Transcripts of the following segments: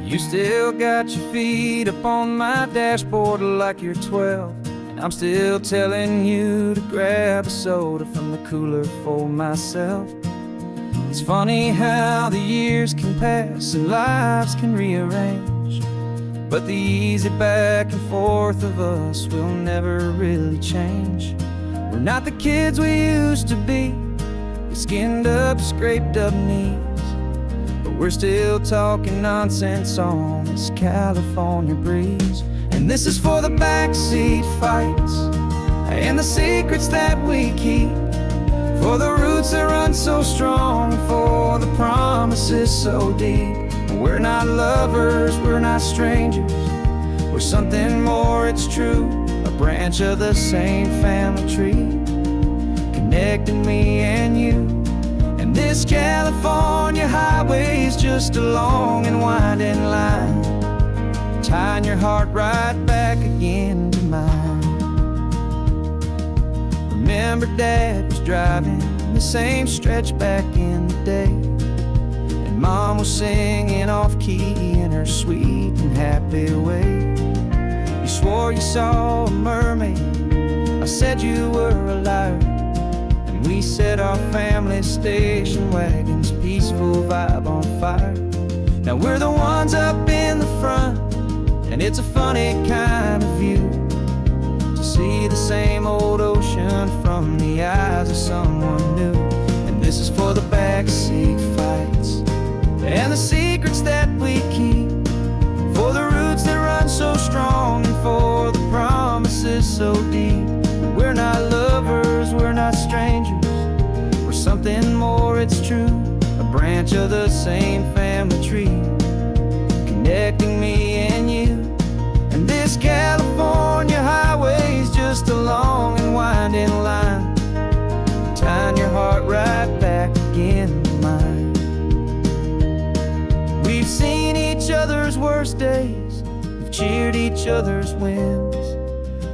You still got your feet up on my dashboard like you're 12, and I'm still telling you to grab a soda from the cooler for myself. It's funny how the years can pass and lives can rearrange, but the easy back and forth of us will never really change. We're not the kids we used to be, with skinned up, scraped up knees, but we're still talking nonsense on this California breeze. And this is for the backseat fights and the secrets that we keep, for the roots that run so strong, for the promises so deep. We're not lovers, we're not strangers, we're something more, it's true. A branch of the same family tree, connecting me and you. And this California highway is just a long and winding line, tying your heart right back again to mine. Remember Dad was driving the same stretch back in the day, and Mom was singing off-key in her sweet and happy way. You swore you saw a mermaid, I said you were a liar, and we set our family station wagon's peaceful vibe on fire. Now we're the ones up in the front, and it's a funny kind of view to see the same old ocean from the eyes of someone new. And this is for the backseat fights and the secrets that we keep, for the roots that run so strong and for the promises so deep. We're not lovers, we're not strangers, we're something more, it's true. A branch of the same family tree, connecting me and you. And this California highway is just a long and winding line, tying your heart right back again to mine. We've seen each other's worst days, we've cheered each other's wins,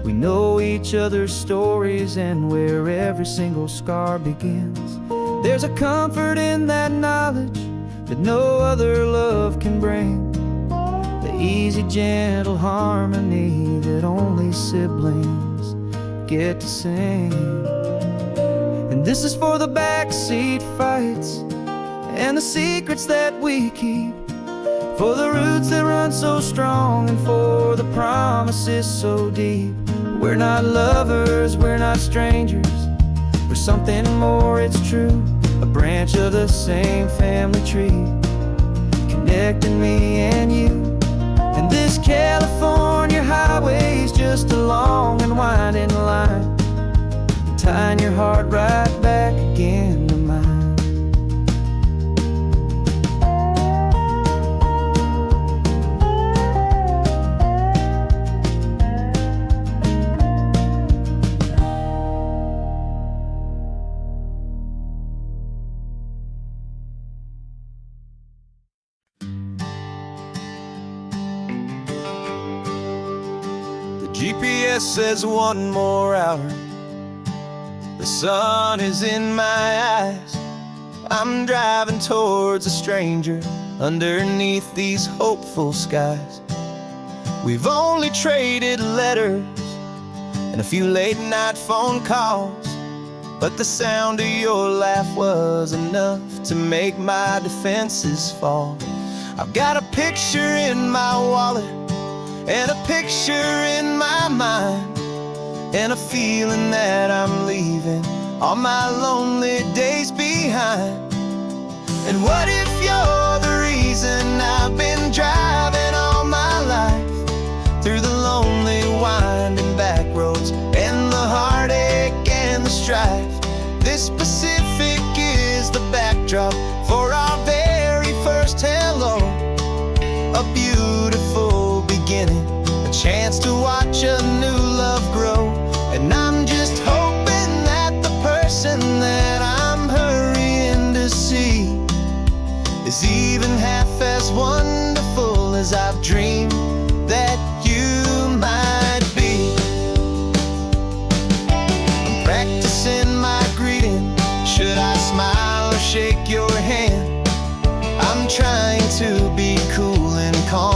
we know each other's stories and where every single scar begins. There's a comfort in that knowledge that no other love can bring, the easy, gentle harmony that only siblings get to sing. And this is for the backseat fights and the secrets that we keep, for the roots that run so strong and for the promises so deep. We're not lovers, we're not strangers, we're something more, it's true. A branch of the same family tree, connecting me and you. And this California highway is just a long and winding line, tying your heart right back again to mine. GPS says 1 more hour, the sun is in my eyes. I'm driving towards a stranger underneath these hopeful skies. We've only traded letters and a few late night phone calls, but the sound of your laugh was enough to make my defenses fall. I've got a picture in my wallet and a picture in my mind, and a feeling that I'm leaving all my lonely days behind. And what if you're the reason I've been driving all my life, through the lonely winding back roads and the heartache and the strife? This Pacific is the backdrop for our very first hello, a beautiful beginning, a chance to watch a new love grow. And I'm just hoping that the person that I'm hurrying to see is even half as wonderful as I've dreamed that you might be. I'm practicing my greeting, should I smile or shake your hand? I'm trying to be cool and calm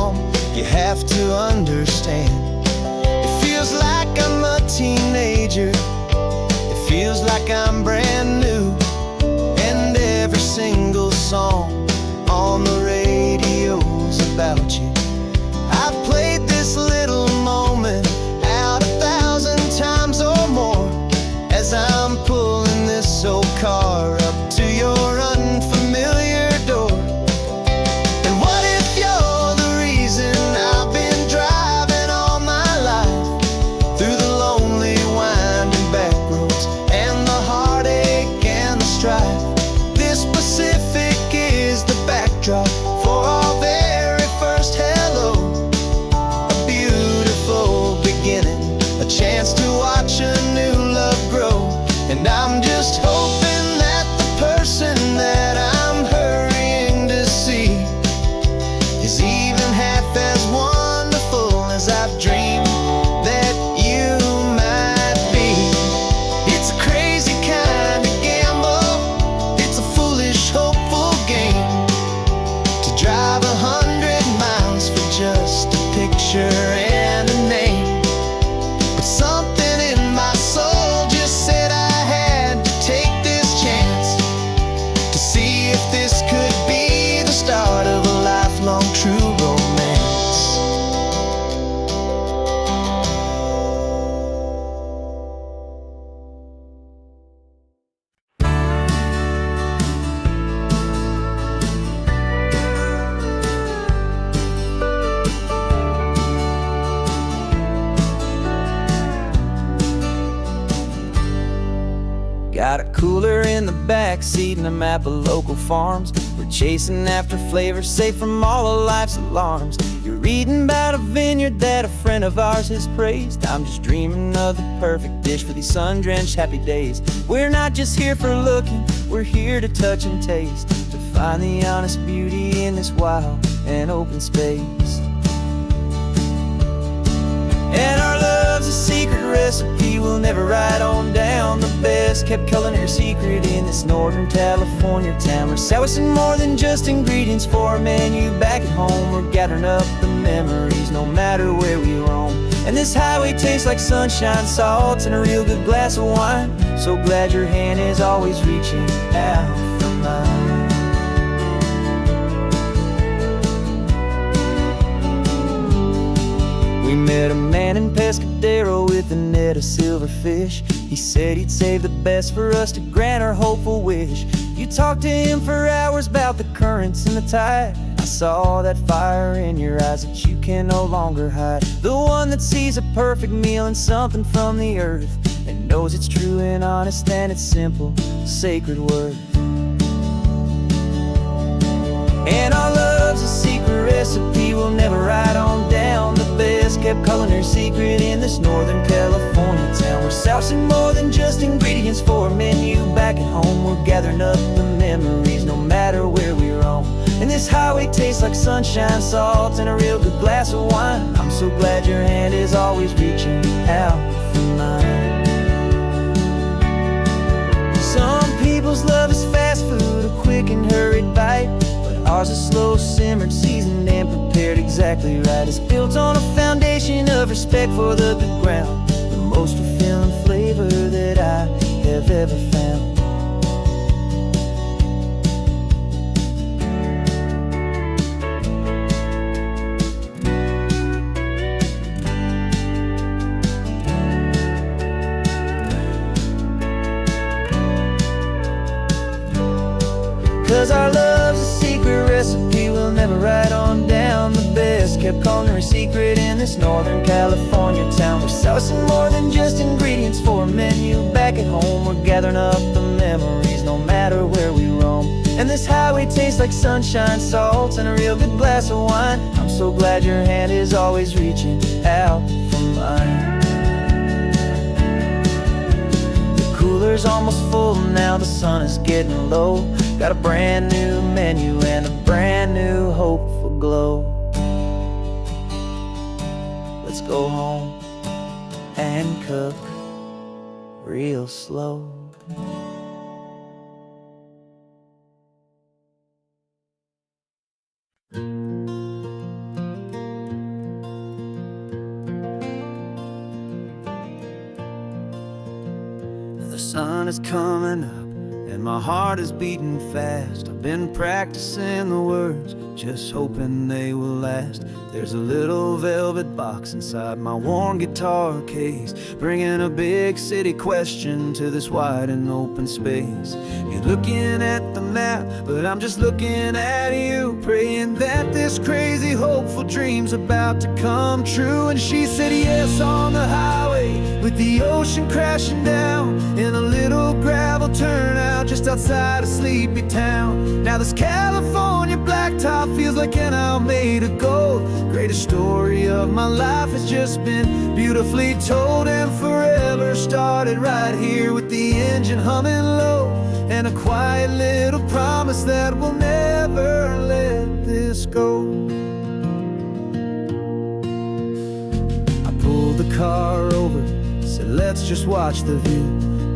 a chance to watch a new love grow. And I'm just hoping that the person that I'm hurrying to see is even half as wonderful as I've dreamed that you might be. It's a crazy kind of gamble, it's a foolish, hopeful game, to drive 100 miles for just a picture and a name. But something in my soul just said I had to take this chance, to see if this could be the start of a lifelong true romance. Got a cooler in the back seat and a map of local farms. We're chasing after flavors safe from all of life's alarms. You're reading about a vineyard that a friend of ours has praised. I'm just dreaming of the perfect dish for these sun-drenched happy days. We're not just here for looking, we're here to touch and taste, to find the honest beauty in this wild and open space. And our love's a secret recipe we'll never write on down. The best kept culinary secret in this Northern California town. We're selling more than just ingredients for a menu back at home. We're gathering up the memories no matter where we roam. And this highway tastes like sunshine, salt, and a real good glass of wine. So glad your hand is always reaching out for mine. We met a man in Pescadero with a net of silverfish. He said he'd save the best for us to grant our hopeful wish. You talked to him for hours about the currents and the tide. I saw that fire in your eyes that you can no longer hide. The one that sees a perfect meal in something from the earth, and knows it's true and honest and it's simple, sacred worth. And our love's a secret recipe we'll never write on down. The best kept culinary secret in this Northern California town. We're sourcing more than just ingredients for a menu back at home. We're gathering up the memories no matter where we roam. And this highway tastes like sunshine, salt, and a real good glass of wine. I'm so glad your hand is always reaching out for mine. Some people's love is fast food, a quick and hurried bite. Ours is slow simmered, seasoned and prepared exactly right. It's built on a foundation of respect for the good ground, the most fulfilling flavor that I have ever found. 'Cause our love's a secret recipe we'll never write on down. The best kept culinary secret in this Northern California town. We're sourcing more than just ingredients for a menu back at home. We're gathering up the memories no matter where we roam. And this highway tastes like sunshine, salt, and a real good glass of wine. I'm so glad your hand is always reaching out for mine. The cooler's almost full now, the sun is getting low. Got a brand new menu and a brand new hopeful glow. Let's go home and cook real slow. The sun is coming up and my heart is beating fast. I've been practicing the words, just hoping they will last. There's a little velvet box inside my worn guitar case, bringing a big city question to this wide and open space. You're looking at the map, but I'm just looking at you, praying that this crazy hopeful dream's about to come true. And she said yes on the highway, with the ocean crashing down, in a little gravel turnout just outside a sleepy town. Now this California black blacktop feels like an isle made of gold. Greatest story of my life has just been beautifully told, and forever started right here with the engine humming low, and a quiet little promise that we'll never let this go. I pulled the car over, said let's just watch the view.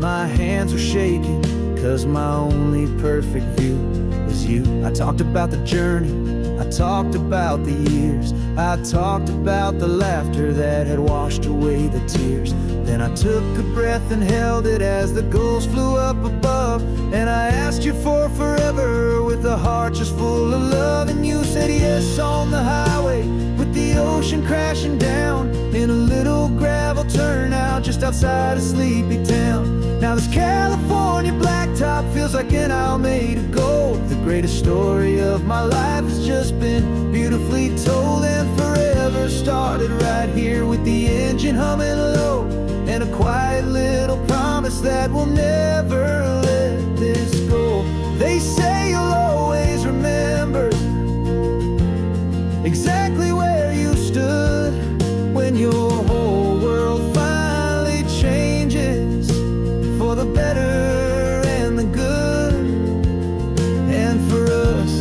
My hands were shaking, cause my only perfect view was you. I talked about the journey, I talked about the years, I talked about the laughter that had washed away the tears. Then I took a breath and held it as the gulls flew up above, and I asked you for forever with a heart just full of love. And you said yes on the highway with the ocean crashing down in a little gravel turnout just outside of Sleepy Town. Now this California blacktop feels like an isle made of gold. The greatest story of my life has just been beautifully told, and forever started right here with the engine humming low, and a quiet little promise that we'll never let this go. They say you'll always remember exactly where you stood when your whole world finally changes for the better and the good. And for us,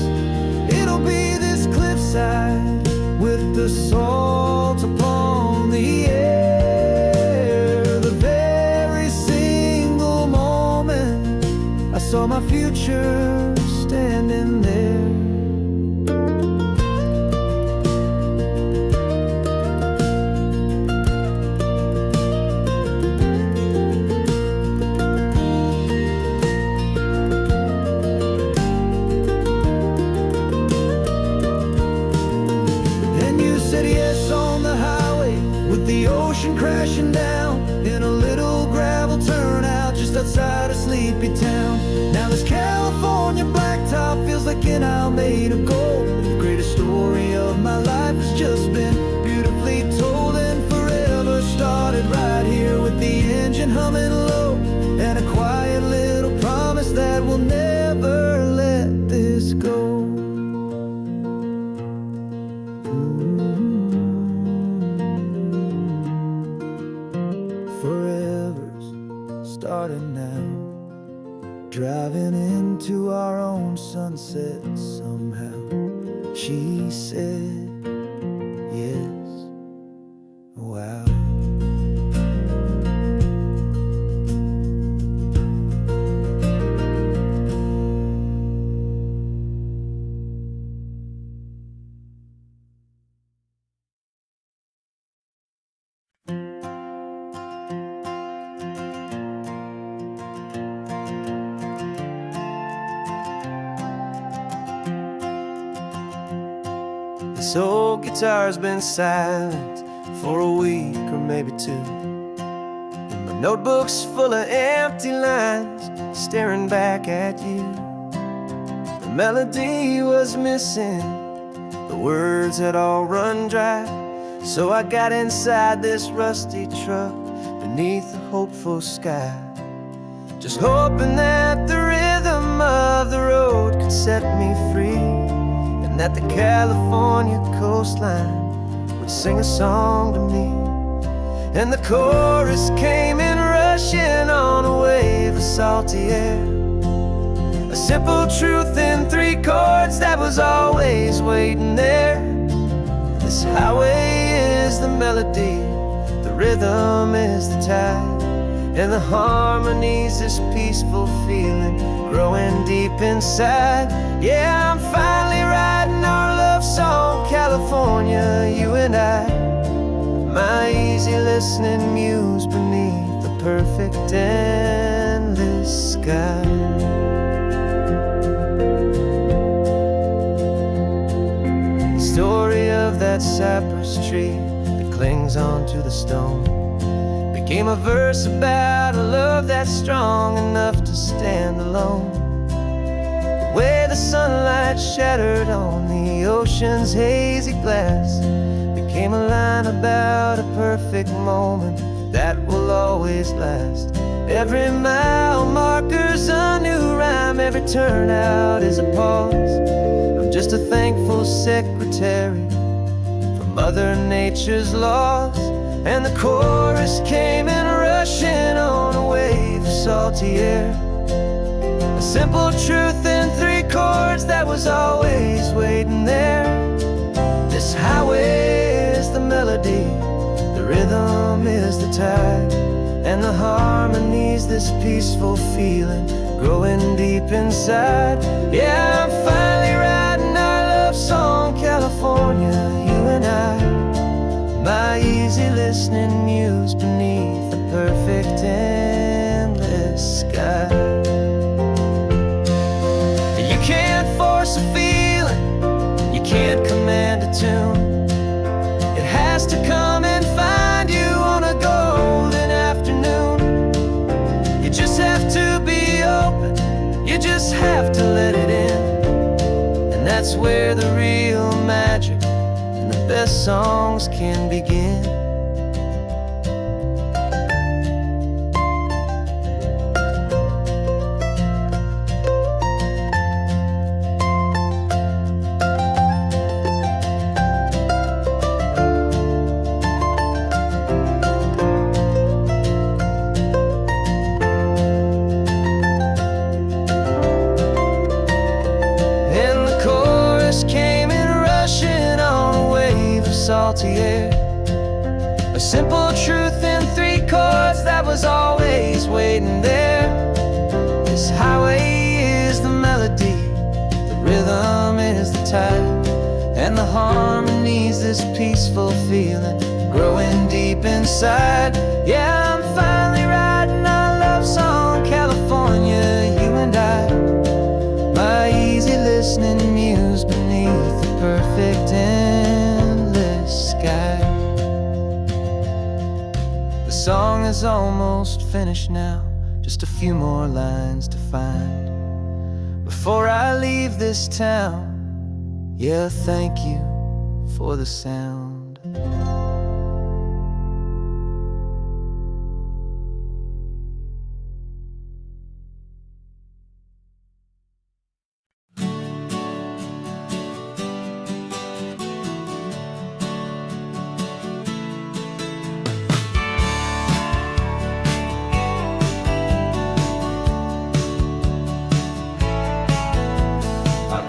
it'll be this cliffside with the salt upon the air. The very single moment I saw my future standing there. The ocean crashing down in a little gravel turnout just outside of Sleepy Town. Now this California blacktop feels like an isle made of gold. The greatest story of my life has just been beautifully told, and forever started right here with the engine humming low, and a quiet little promise that we'll never let this go. Starting now, driving into our own sunset somehow. She said yes, wow. This old guitar's been silent for a week or maybe two, and my notebook's full of empty lines staring back at you. The melody was missing, the words had all run dry, so I got inside this rusty truck beneath a hopeful sky, just hoping that the rhythm of the road could set me free, and that the California coastline would sing a song to me. And the chorus came in rushing on a wave of salty air, a simple truth in 3 chords that was always waiting there. This highway is the melody, the rhythm is the tide, and the harmony's this peaceful feeling growing deep inside. Yeah, I'm finally writing our love song, California, you and I, my easy listening muse beneath the perfect endless sky. The story of that cypress tree that clings onto the stone became a verse about a love that's strong enough to stand alone. The way the sunlight shattered on the ocean's hazy glass became a line about a perfect moment that will always last. Every mile marker's a new rhyme, every turnout is a pause. I'm just a thankful secretary for Mother Nature's laws. And the chorus came in rushing on a wave of salty air. A simple truth in 3 chords that was always waiting there. This highway is the melody, the rhythm is the tide, and the harmony's this peaceful feeling growing deep inside. Yeah, I'm finally writing our love song, California, you and I. My easy listening muse beneath the perfect endless sky. You can't force a feeling, you can't command a tune. It has to come and find you on a golden afternoon. You just have to be open, you just have to let it in. And that's where the real magic and the best songs can begin. Salty air, a simple truth in 3 chords that was always waiting there. This highway is the melody, the rhythm is the tide, and the harmony's this peaceful feeling growing deep inside. Yeah, I'm finally writing our love song, California, you and I. My easy listening muse beneath the perfect sky. The song is almost finished now, just a few more lines to find before I leave this town. Yeah, thank you for the sound.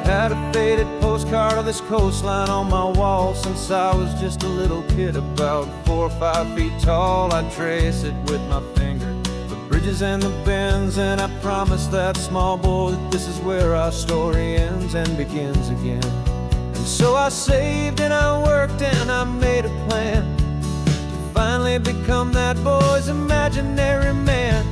Had a faded postcard of this coastline on my wall since I was just a little kid, about 4 or 5 feet tall. I'd trace it with my finger, the bridges and the bends, and I promised that small boy that this is where our story ends and begins again. And so I saved and I worked and I made a plan to finally become that boy's imaginary man.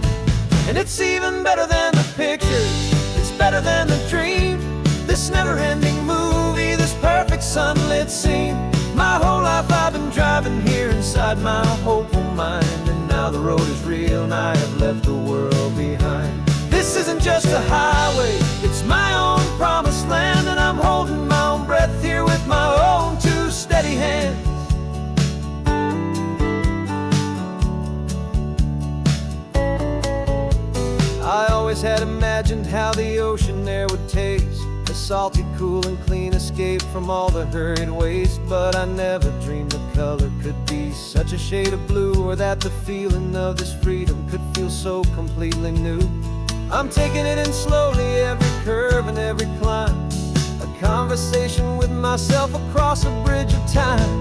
And it's even better than the pictures, it's better than the dream. This never-ending movie, this perfect sunlit scene. My whole life I've been driving here inside my hopeful mind, and now the road is real and I have left the world behind. This isn't just a highway, it's my own promised land, and I'm holding my own breath here with my own 2 steady hands. I always had imagined how the ocean there would taste, a salty, cool and clean escape from all the hurried waste. But I never dreamed the color could be such a shade of blue, or that the feeling of this freedom could feel so completely new. I'm taking it in slowly, every curve and every climb, a conversation with myself across a bridge of time.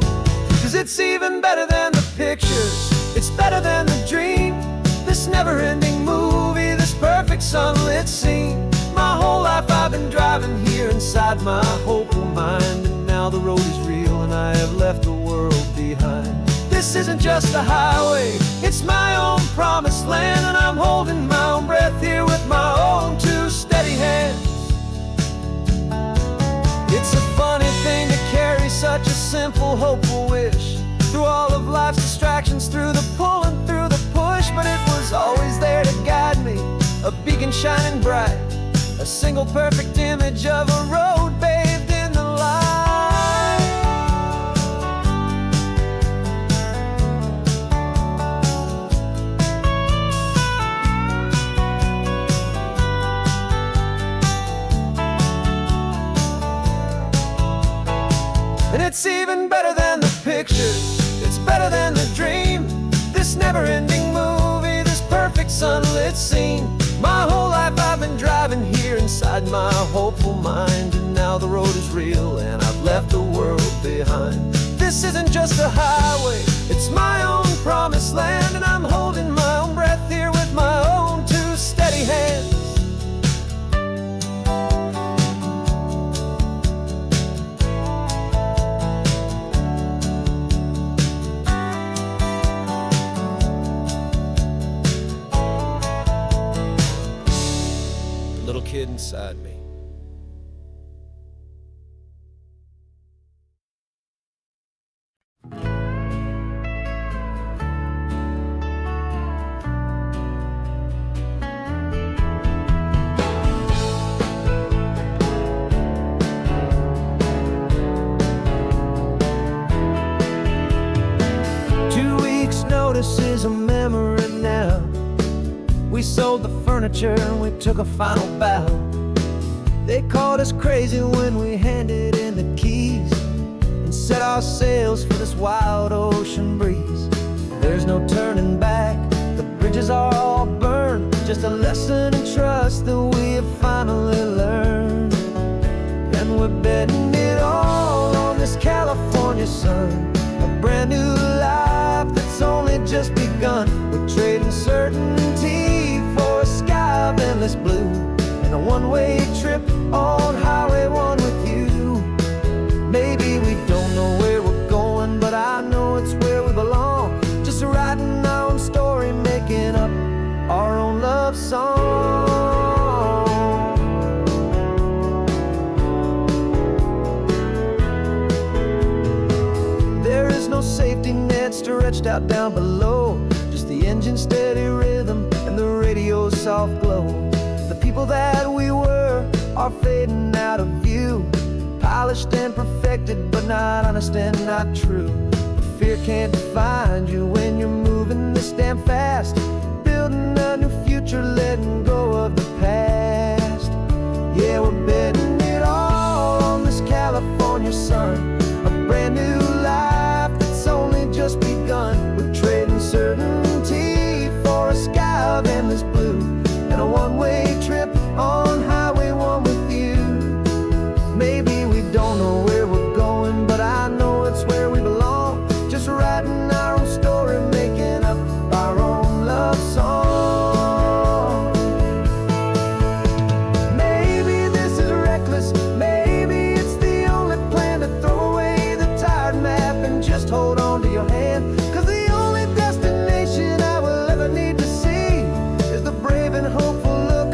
'Cause it's even better than the pictures, it's better than the dream. This never-ending movie, this perfect sunlit scene. My whole life I've been driving here inside my hopeful mind, and now the road is real and I have left the world behind. This isn't just a highway, it's my own promised land, and I'm holding my own breath here with my own 2 steady hands. It's a funny thing to carry such a simple, hopeful wish through all of life's distractions, through the pull and through the push. But it was always there to guide me, a beacon shining bright, a single perfect image of a road bathed in the light. sunlit scene. My whole life I've been driving here inside my hopeful mind, and now the road is real and I've left the world behind. This isn't just a highway, it's my own promised land, and I'm holding my own breath here with my own two steady hands. The little kid inside me. Notice is a memory now. We sold the furniture and we took a final bow. They called us crazy when we handed in the keys and set our sails for this wild ocean breeze. There's no turning back, the bridges are all burned, just a lesson in trust that we have finally learned. And we're betting it all on this California sun, a brand new life that's only just begun. We're trading certainty for a sky of endless blue, and a one-way trip on Highway 1 with you. Maybe we don't know where we're going, but I know it's where we belong. Just writing our own story, making up our own love song. There is no safety net stretched out down below, just the engine's steady rhythm and the radio's soft glow. The people that we were are fading out of view, polished and perfected, but not honest and not true. Fear can't define you when you're moving this damn fast, building a new future, letting go of the past. Yeah, we're betting it all on this California sun, a brand new life that's only just begun. We're trading certainty for a sky of endless blue, and a one-way trip on Highway 1 with you. Maybe we don't know where we're going, but I know it's where we belong. Just writing our own story, making up our own love song. Maybe this is reckless, maybe it's the only plan to throw away the tired map and just hold on to your hand. 'Cause the only destination I will ever need to see is the brave and hopeful look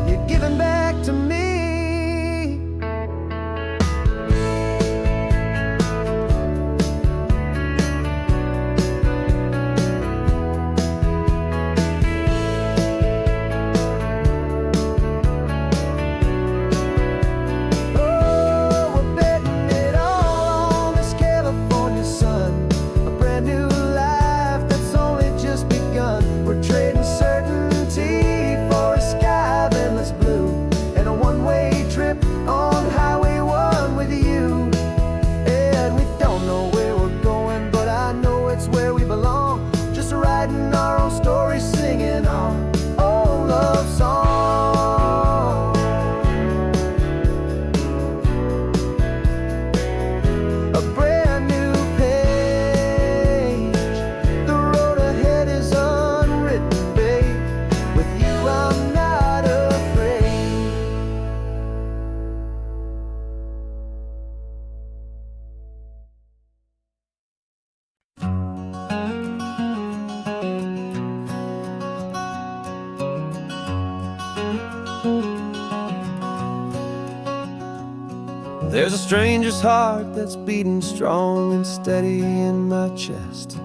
you're giving back to me. Oh, we're betting it all on this California sun, a brand new life that's only just begun. We're trading certainty for a sky of endless blue, and a one-way trip on Highway 1 with you. And we don't know where we're going, but I know it's where we belong. Just writing our own story, singing our own love song. A brand new page, the road ahead is unwritten, babe. With you I'm not afraid. There's a stranger's heart that's beating strong and steady in my chest.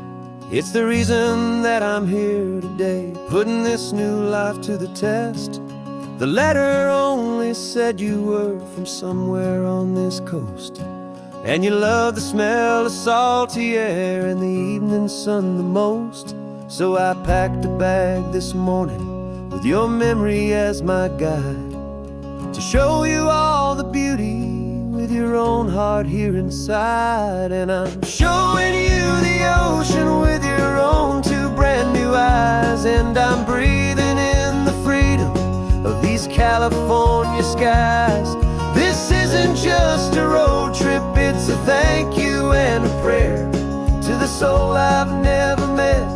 It's the reason that I'm here today, putting this new life to the test. The letter only said you were from somewhere on this coast, and you love the smell of salty air and the evening sun the most. So I packed a bag this morning with your memory as my guide, to show you all the beauty with your own heart here inside. And I'm showing you the ocean with your own two brand new eyes, and I'm breathing California skies. This isn't just a road trip, it's a thank you and a prayer to the soul I've never met,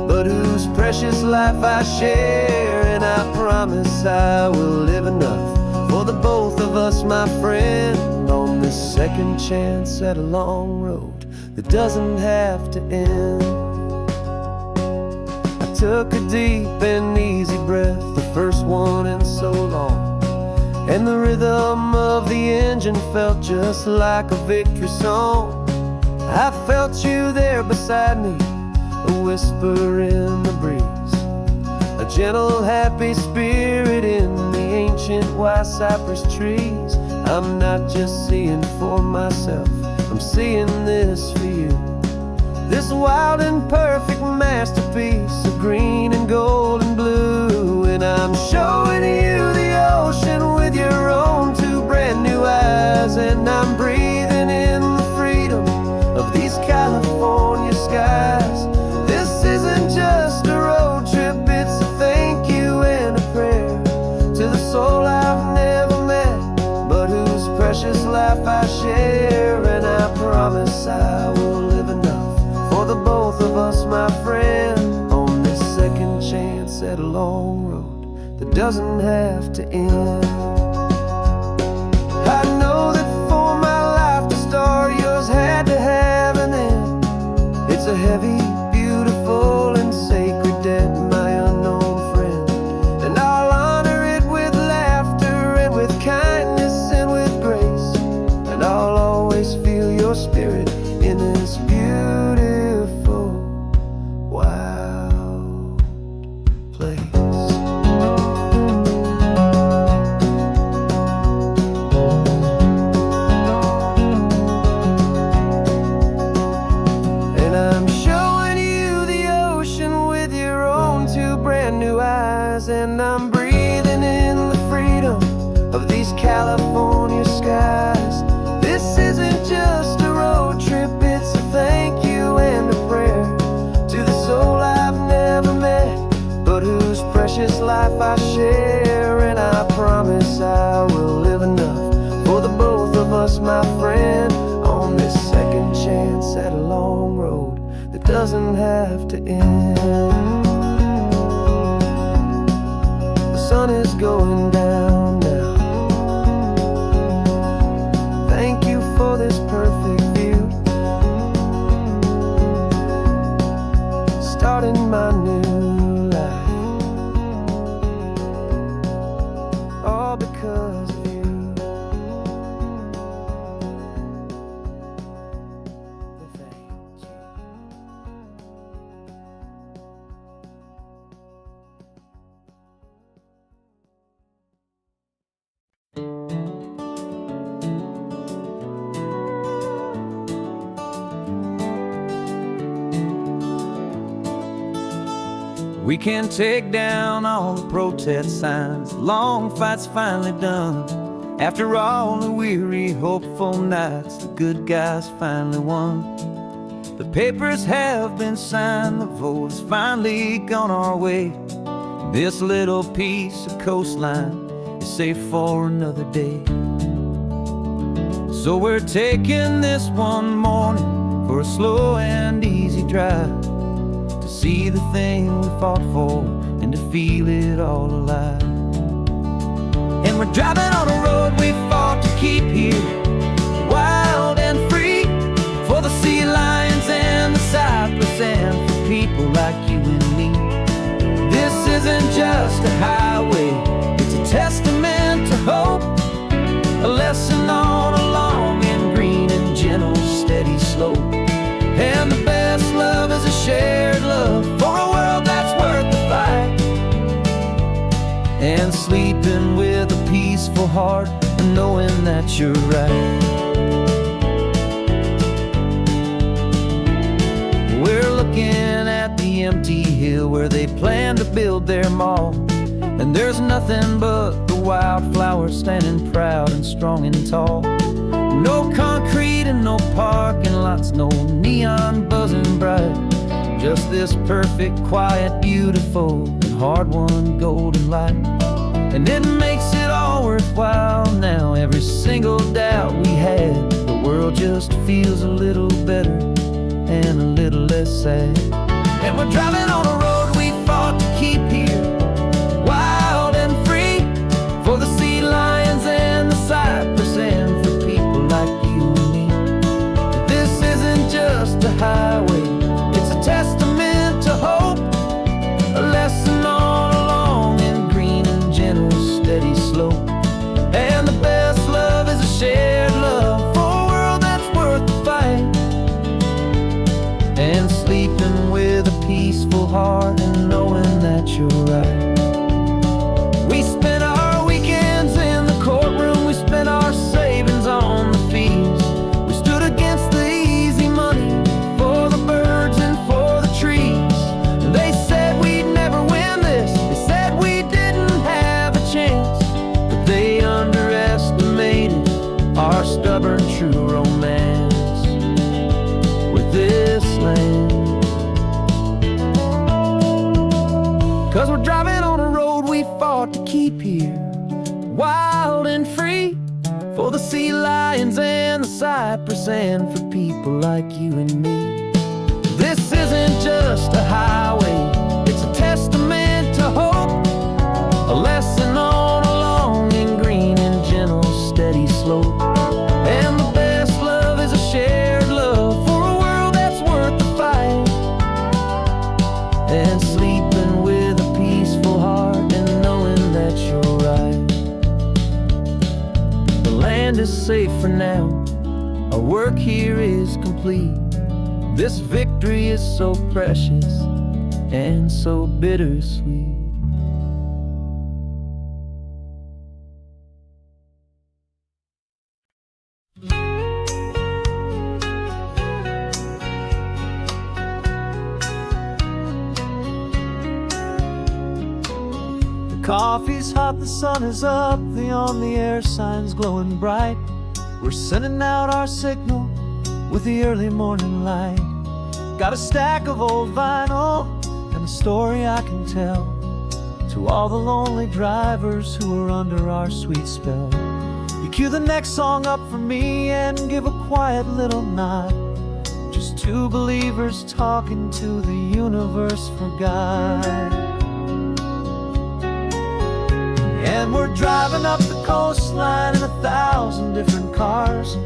but whose precious life I share. And I promise I will live enough for the both of us, my friend, on this second chance at a long road that doesn't have to end. I took a deep and easy breath, the first one in so long, and the rhythm of the engine felt just like a victory song. I felt you there beside me, a whisper in the breeze, a gentle, happy spirit in the ancient white cypress trees. I'm not just seeing for myself, I'm seeing this for you. This wild and perfect masterpiece of green and gold and blue. And I'm showing you the ocean with your own two brand new eyes. And I'm breathing in the freedom of these California skies. This isn't just a road trip, it's a thank you and a prayer to the soul I've never met, but whose precious life I share. And I promise I will live enough for the both of us, my friend, on this second chance at a long road that doesn't have to end. I know that for my life to start, yours had to have an end. It's a heavy, beautiful, and sacred debt, my unknown friend, and I'll honor it with laughter and with kindness and with grace, and I'll always feel your spirit in this beautiful, wild place. And I'm showing you the ocean with your own two brand new eyes. And I'm breathing in the freedom of these California skies. This isn't just a road trip, it's a thank you and a prayer to the soul I've never met, but whose precious life I share. And I promise I will live enough for the both of us, my friend, on this second chance at a long road that doesn't have to end. The sun is going down now. Thank you for this perfect view, starting my new life, all because of you. Thank you. We can take down all the protest signs, long fight's finally done. After all the weary, hopeful nights, the good guys finally won. The papers have been signed, the vote has finally gone our way. This little piece of coastline is safe for another day. So we're taking this one morning for a slow and easy drive, to see the thing we fought for and to feel it all alive. And we're driving on a road we fought to keep here, wild and free, for the sea lions and the cypress and for people like you and me. This isn't just a highway, it's a testament to hope, a lesson on a long and green and gentle steady slope. And the best love is a shared love for a world that's worth the fight, and sleeping with a peaceful heart and knowing that you're right. We're looking at the empty hill where they plan to build their mall, and there's nothing but the wildflowers standing proud and strong and tall. No concrete and no parking lots, no neon buzzing bright, just this perfect, quiet, beautiful, and hard-won golden light. And it makes it all all worthwhile now. Every single doubt we had, the world just feels a little better and a little less sad. And we're driving on a road we fought to keep here, wild and free, for the sea lions and the cypress and for people like you and me. This isn't just a highway, it's a testament to hope, a lesson on a long and green and gentle steady slope. And the best love is a shared love for a world that's worth the fight, and sleeping with a peaceful heart and knowing that you're right. We spent our weekends in the courtroom, we spent our savings on the fees. We stood against the easy money for the birds and for the trees. And they said we'd never win this, they said we didn't have a chance, but they underestimated our stubborn true romance with this land. 'Cause we're driving on a road we fought to keep here, wild and free, for the sea lions and the cypress and for people like you and me. This isn't just a highway, it's a testament to hope, a lesson on a long and green and gentle steady slope. And the best love is a shared love for a world that's worth the fight, and sleeping with a peaceful heart and knowing that you're right. The land is safe for now, our work here is complete. This victory is so precious and so bittersweet. Coffee's hot, the sun is up, the on-the-air sign's glowing bright. We're sending out our signal with the early morning light. Got a stack of old vinyl and a story I can tell to all the lonely drivers who are under our sweet spell. You cue the next song up for me and give a quiet little nod. Just two believers talking to the universe for God. And we're driving up the coastline in 1,000 different cars,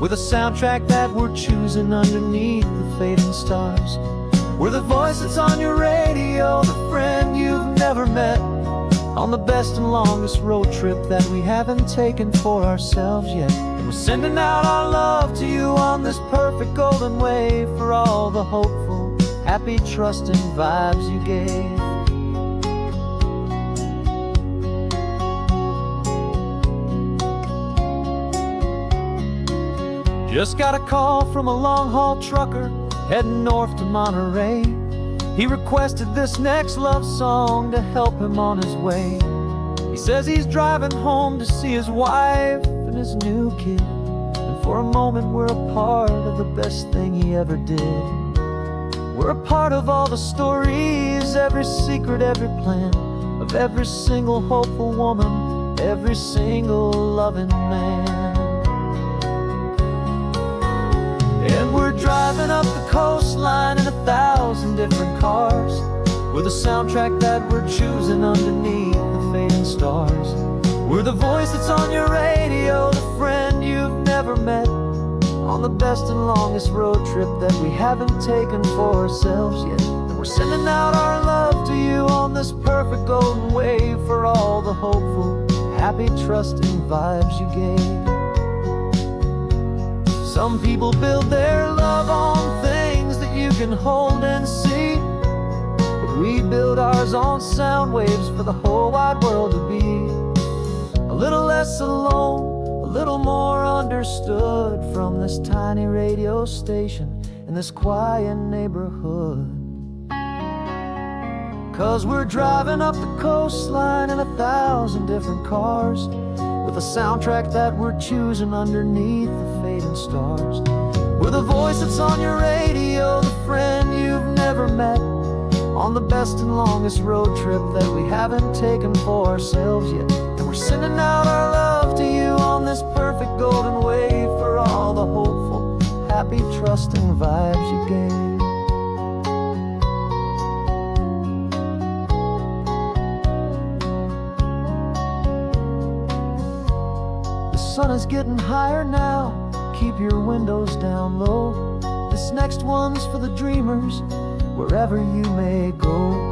with a soundtrack that we're choosing underneath the fading stars. We're the voice that's on your radio, the friend you've never met, on the best and longest road trip that we haven't taken for ourselves yet. And we're sending out our love to you on this perfect golden wave, for all the hopeful, happy, trusting vibes you gave. Just got a call from a long-haul trucker heading north to Monterey. He requested this next love song to help him on his way. He says he's driving home to see his wife and his new kid, and for a moment we're a part of the best thing he ever did. We're a part of all the stories, every secret, every plan, of every single hopeful woman, every single loving man. And we're driving up the coastline in 1,000 different cars, with a soundtrack that we're choosing underneath the fading stars. We're the voice that's on your radio, the friend you've never met, on the best and longest road trip that we haven't taken for ourselves yet. And we're sending out our love to you on this perfect golden wave, for all the hopeful, happy, trusting vibes you gave. Some people build their love on things that you can hold and see, but we build ours on sound waves for the whole wide world to be a little less alone, a little more understood, from this tiny radio station in this quiet neighborhood. 'Cause we're driving up the coastline in 1,000 different cars, with a soundtrack that we're choosing underneath the fading stars. We're the voice that's on your radio, the friend you've never met, on the best and longest road trip that we haven't taken for ourselves yet. And We're sending out our love to you on this perfect golden wave, for all the hopeful, happy, trusting vibes you gave. The sun is getting higher now, keep your windows down low. This next one's for the dreamers, wherever you may go.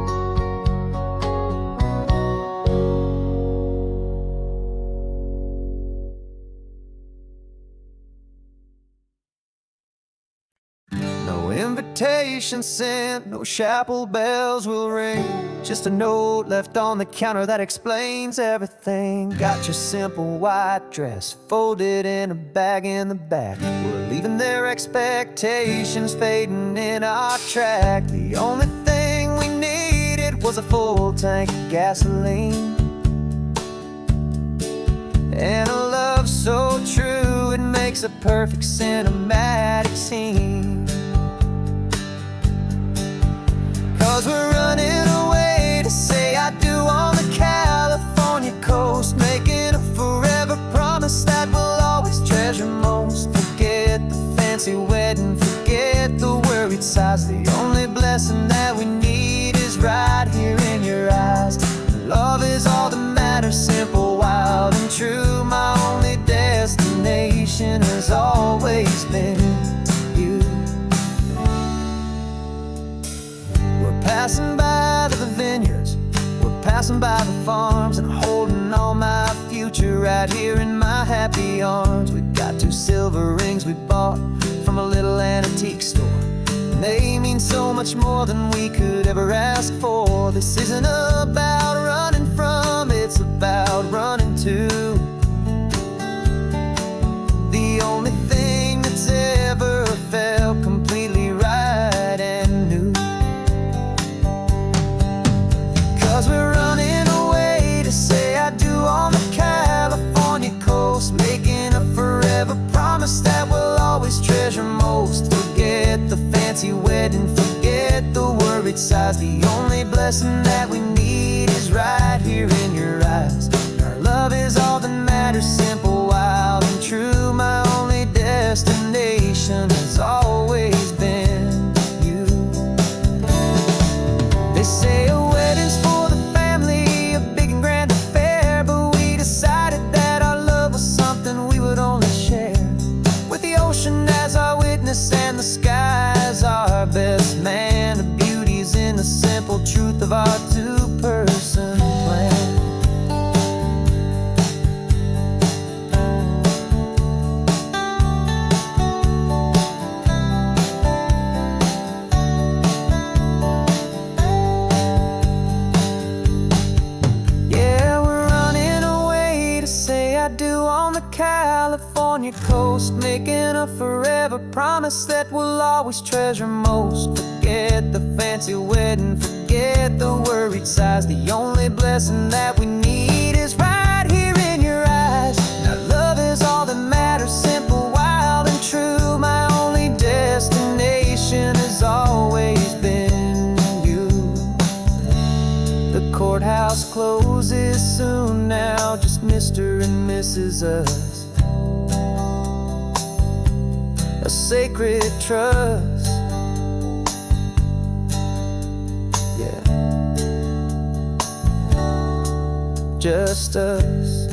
No invitation sent, no chapel bells will ring. Just a note left on the counter that explains everything. Got your simple white dress folded in a bag in the back. We're leaving their expectations fading in our track. The only thing we needed was a full tank of gasoline, and a love so true it makes a perfect cinematic scene. 'Cause we're running away to say I do on the California coast, making a forever promise that we'll always treasure most. Forget the fancy wedding, forget the worried sighs. The only blessing that we need is right here in your eyes. Love is all that matters, simple, wild, and true. My only destination has always been you. We're passing by the vineyards, we're passing by the farms, and holding all my future right here in my happy arms. We've got 2 silver rings we bought from a little antique store, and they mean so much more than we could ever ask for. This isn't about running from, it's about running to the only thing that's ever felt completely right and new. 'Cause we're running away to say I do on the California coast, making a forever promise that we'll always treasure most. Forget the fancy wedding, forget the worried sighs. The only blessing that we need is right here in your eyes. Our love is all that matters, simple, wild, and true. My only destination has always been you. They say a wedding's for the family, a big and grand affair, but we decided that our love was something we would only share with the ocean as our witness and the sky as our best man. The beauty's in the simple truth of our 2-person plan. Yeah, we're running away to say I do on the California coast, making a forever promise that we'll always treasure most. Forget the fancy wedding, forget the worried sighs. The only blessing that we need is right here in your eyes. Now love is all that matters, simple, wild, and true. My only destination has always been you. The courthouse closes soon now, just Mr. and Mrs. Us, a sacred trust. Yeah, just us.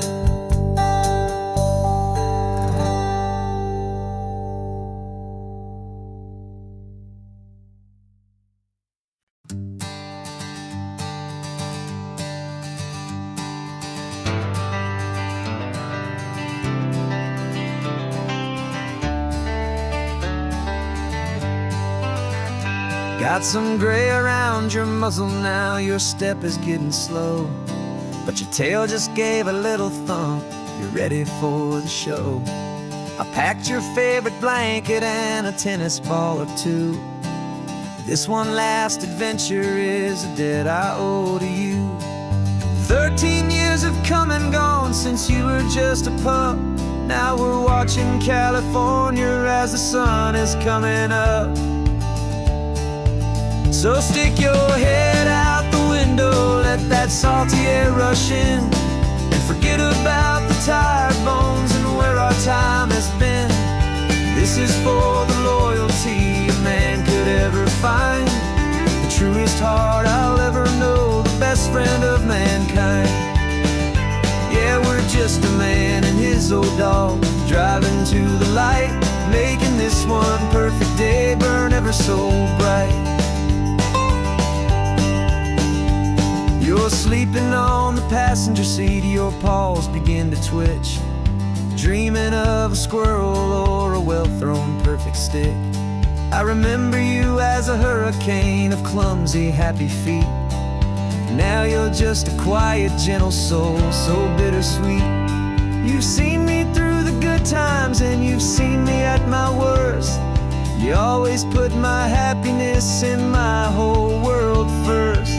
Got some gray around your muzzle now, your step is getting slow, but your tail just gave a little thump, you're ready for the show. I packed your favorite blanket and a tennis ball or 2. This one last adventure is a debt I owe to you. 13 years have come and gone since you were just a pup. Now we're watching California as the sun is coming up. So stick your head out the window, let that salty air rush in, and forget about the tired bones and where our time has been. This is for the loyalty a man could ever find, the truest heart I'll ever know, the best friend of mankind. Yeah, we're just a man and his old dog, driving to the light, making this one perfect day burn ever so bright. You're sleeping on the passenger seat, your paws begin to twitch, dreaming of a squirrel or a well-thrown perfect stick. I remember you as a hurricane of clumsy, happy feet. Now you're just a quiet, gentle soul, so bittersweet. You've seen me through the good times and you've seen me at my worst. You always put my happiness in my whole world first.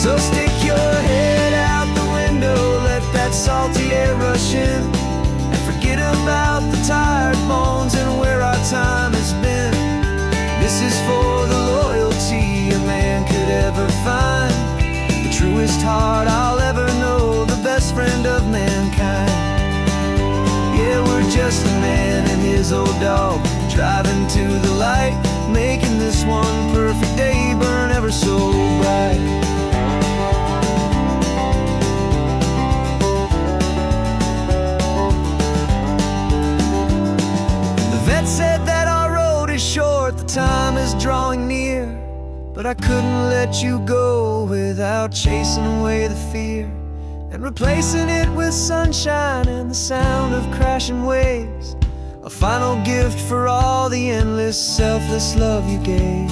So stick your head out the window, let that salty air rush in, and forget about the tired bones and where our time has been. This is for the loyalty a man could ever find, the truest heart I'll ever know, the best friend of mankind. Yeah, we're just a man and his old dog, driving to the light, making this one perfect day burn ever so bright. Said that our road is short, the time is drawing near, but I couldn't let you go without chasing away the fear and replacing it with sunshine and the sound of crashing waves, a final gift for all the endless, selfless love you gave.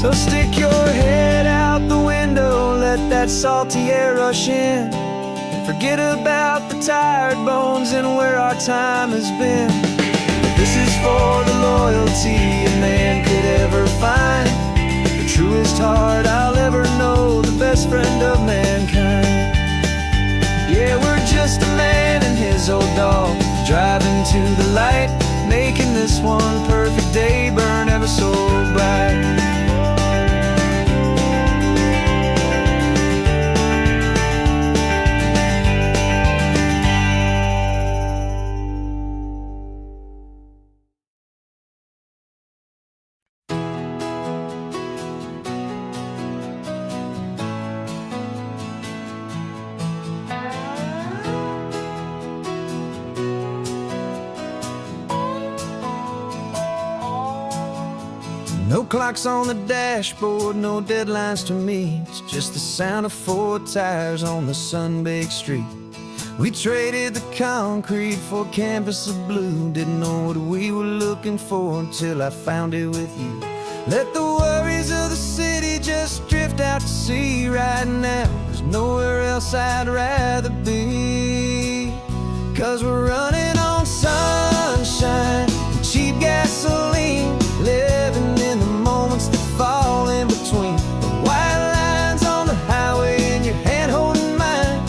So stick your head out the window, let that salty air rush in, and forget about the tired bones and where our time has been. This is for the loyalty a man could ever find, the truest heart I'll ever know, the best friend of mankind. Yeah, we're just a man and his old dog, driving to the light, making this one perfect day burn ever so bright. No clocks on the dashboard, no deadlines to meet, just the sound of 4 tires on the sun-baked street. We traded the concrete for a canvas of blue, didn't know what we were looking for until I found it with you. Let the worries of the city just drift out to sea right now. There's nowhere else I'd rather be, 'cause we're running on sunshine and cheap gasoline, living in the moments that fall in between the white lines on the highway and your hand holding mine,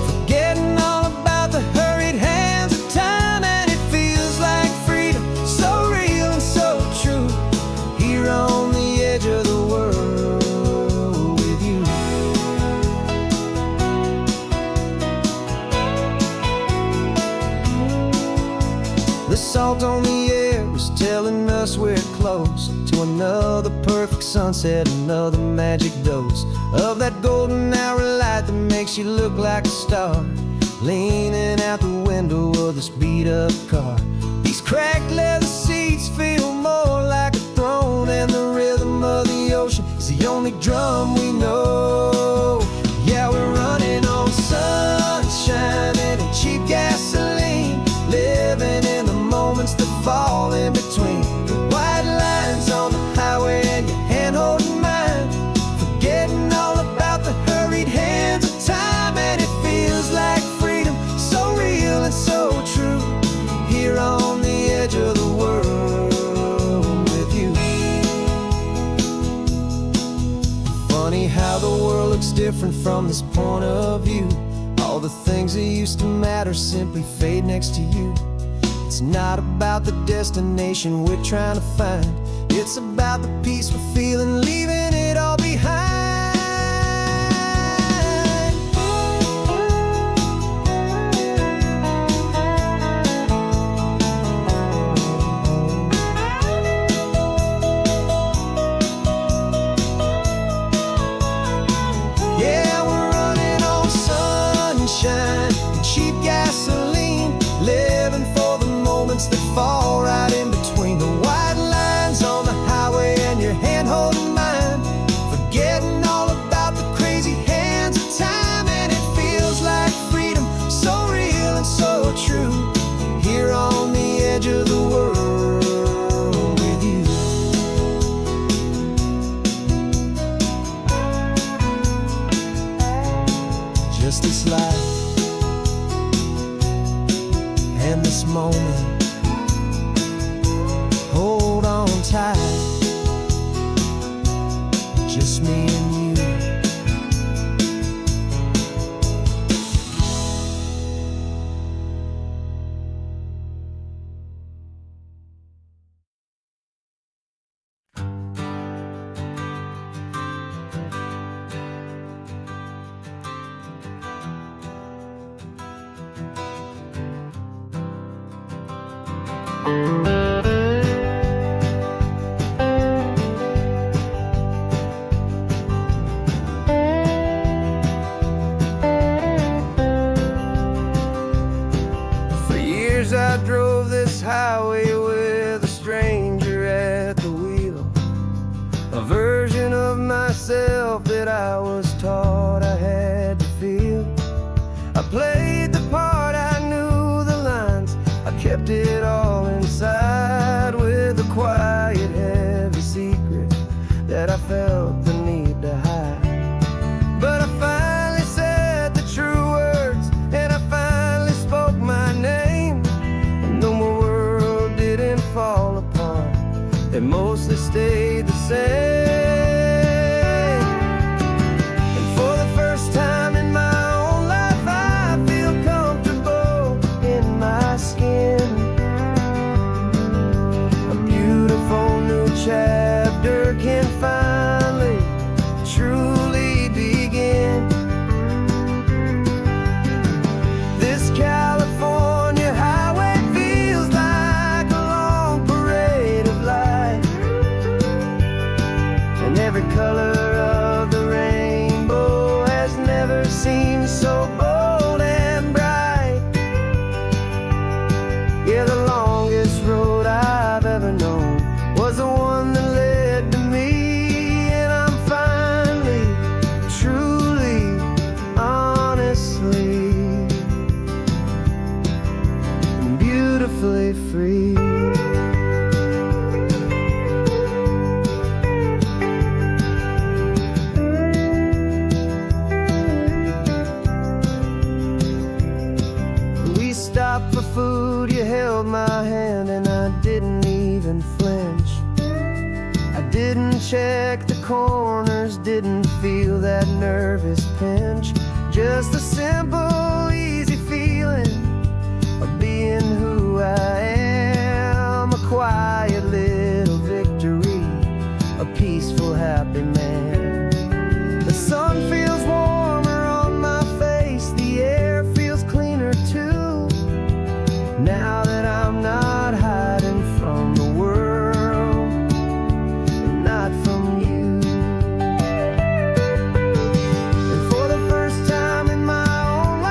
forgetting all about the hurried hands of time, and it feels like freedom, so real and so true, here on the edge of the world with you. The salt on the air is telling us we're close to another perfect sunset, another magic dose of that golden hour light that makes you look like a star, leaning out the window of this beat-up car. These cracked leather seats feel more like a throne, and the rhythm of the ocean is the only drum we know. Yeah, we're running on sunshine and cheap gasoline, living in the moments that fall in between the white lines on the highway and your hand holding mine, forgetting all about the hurried hands of time, and it feels like freedom, so real and so true, here on the edge of the world with you. different from this point of view. All the things that used to matter simply fade next to you. It's not about the destination we're trying to find. It's about the peace we're feeling, leaving it all behind. Yeah, we're running on sunshine and cheap gasoline, living for the moments that fall right in between the white lines on the highway and your hand holding mine, forgetting all about the crazy hands of time. And it feels like freedom, so real and so true, here on the edge of the world with you. Just this life and this moment, hold on tight, just me and you. For years I drove this highway with a stranger at the wheel, a version of myself that I was taught I had to feel. I played the part, I knew the lines, I kept it all inside with a quiet, heavy secret that I felt the need to hide. But I finally said the true words, and I finally spoke my name. And though my world didn't fall apart, it mostly stayed the same. And for the first time in my own life, I feel comfortable in my skin. A beautiful new chapter can finally truly begin. This California highway feels like a long parade of light, and every color of the rainbow has never seemed so bold and bright. Yeah, the longest road I've ever known was the one that led to me, and I'm finally, truly, honestly, and beautifully free. We stopped for food, you held my hand, and I didn't even flinch. I didn't check the corners, didn't feel that nervous pinch. Just a simple, easy feeling of being who I am. A quiet little victory, a peaceful, happy man. The sun feels warmer on my face, the air feels cleaner too, now that I'm not hiding from the world, and not from you. And for the first time in my own life,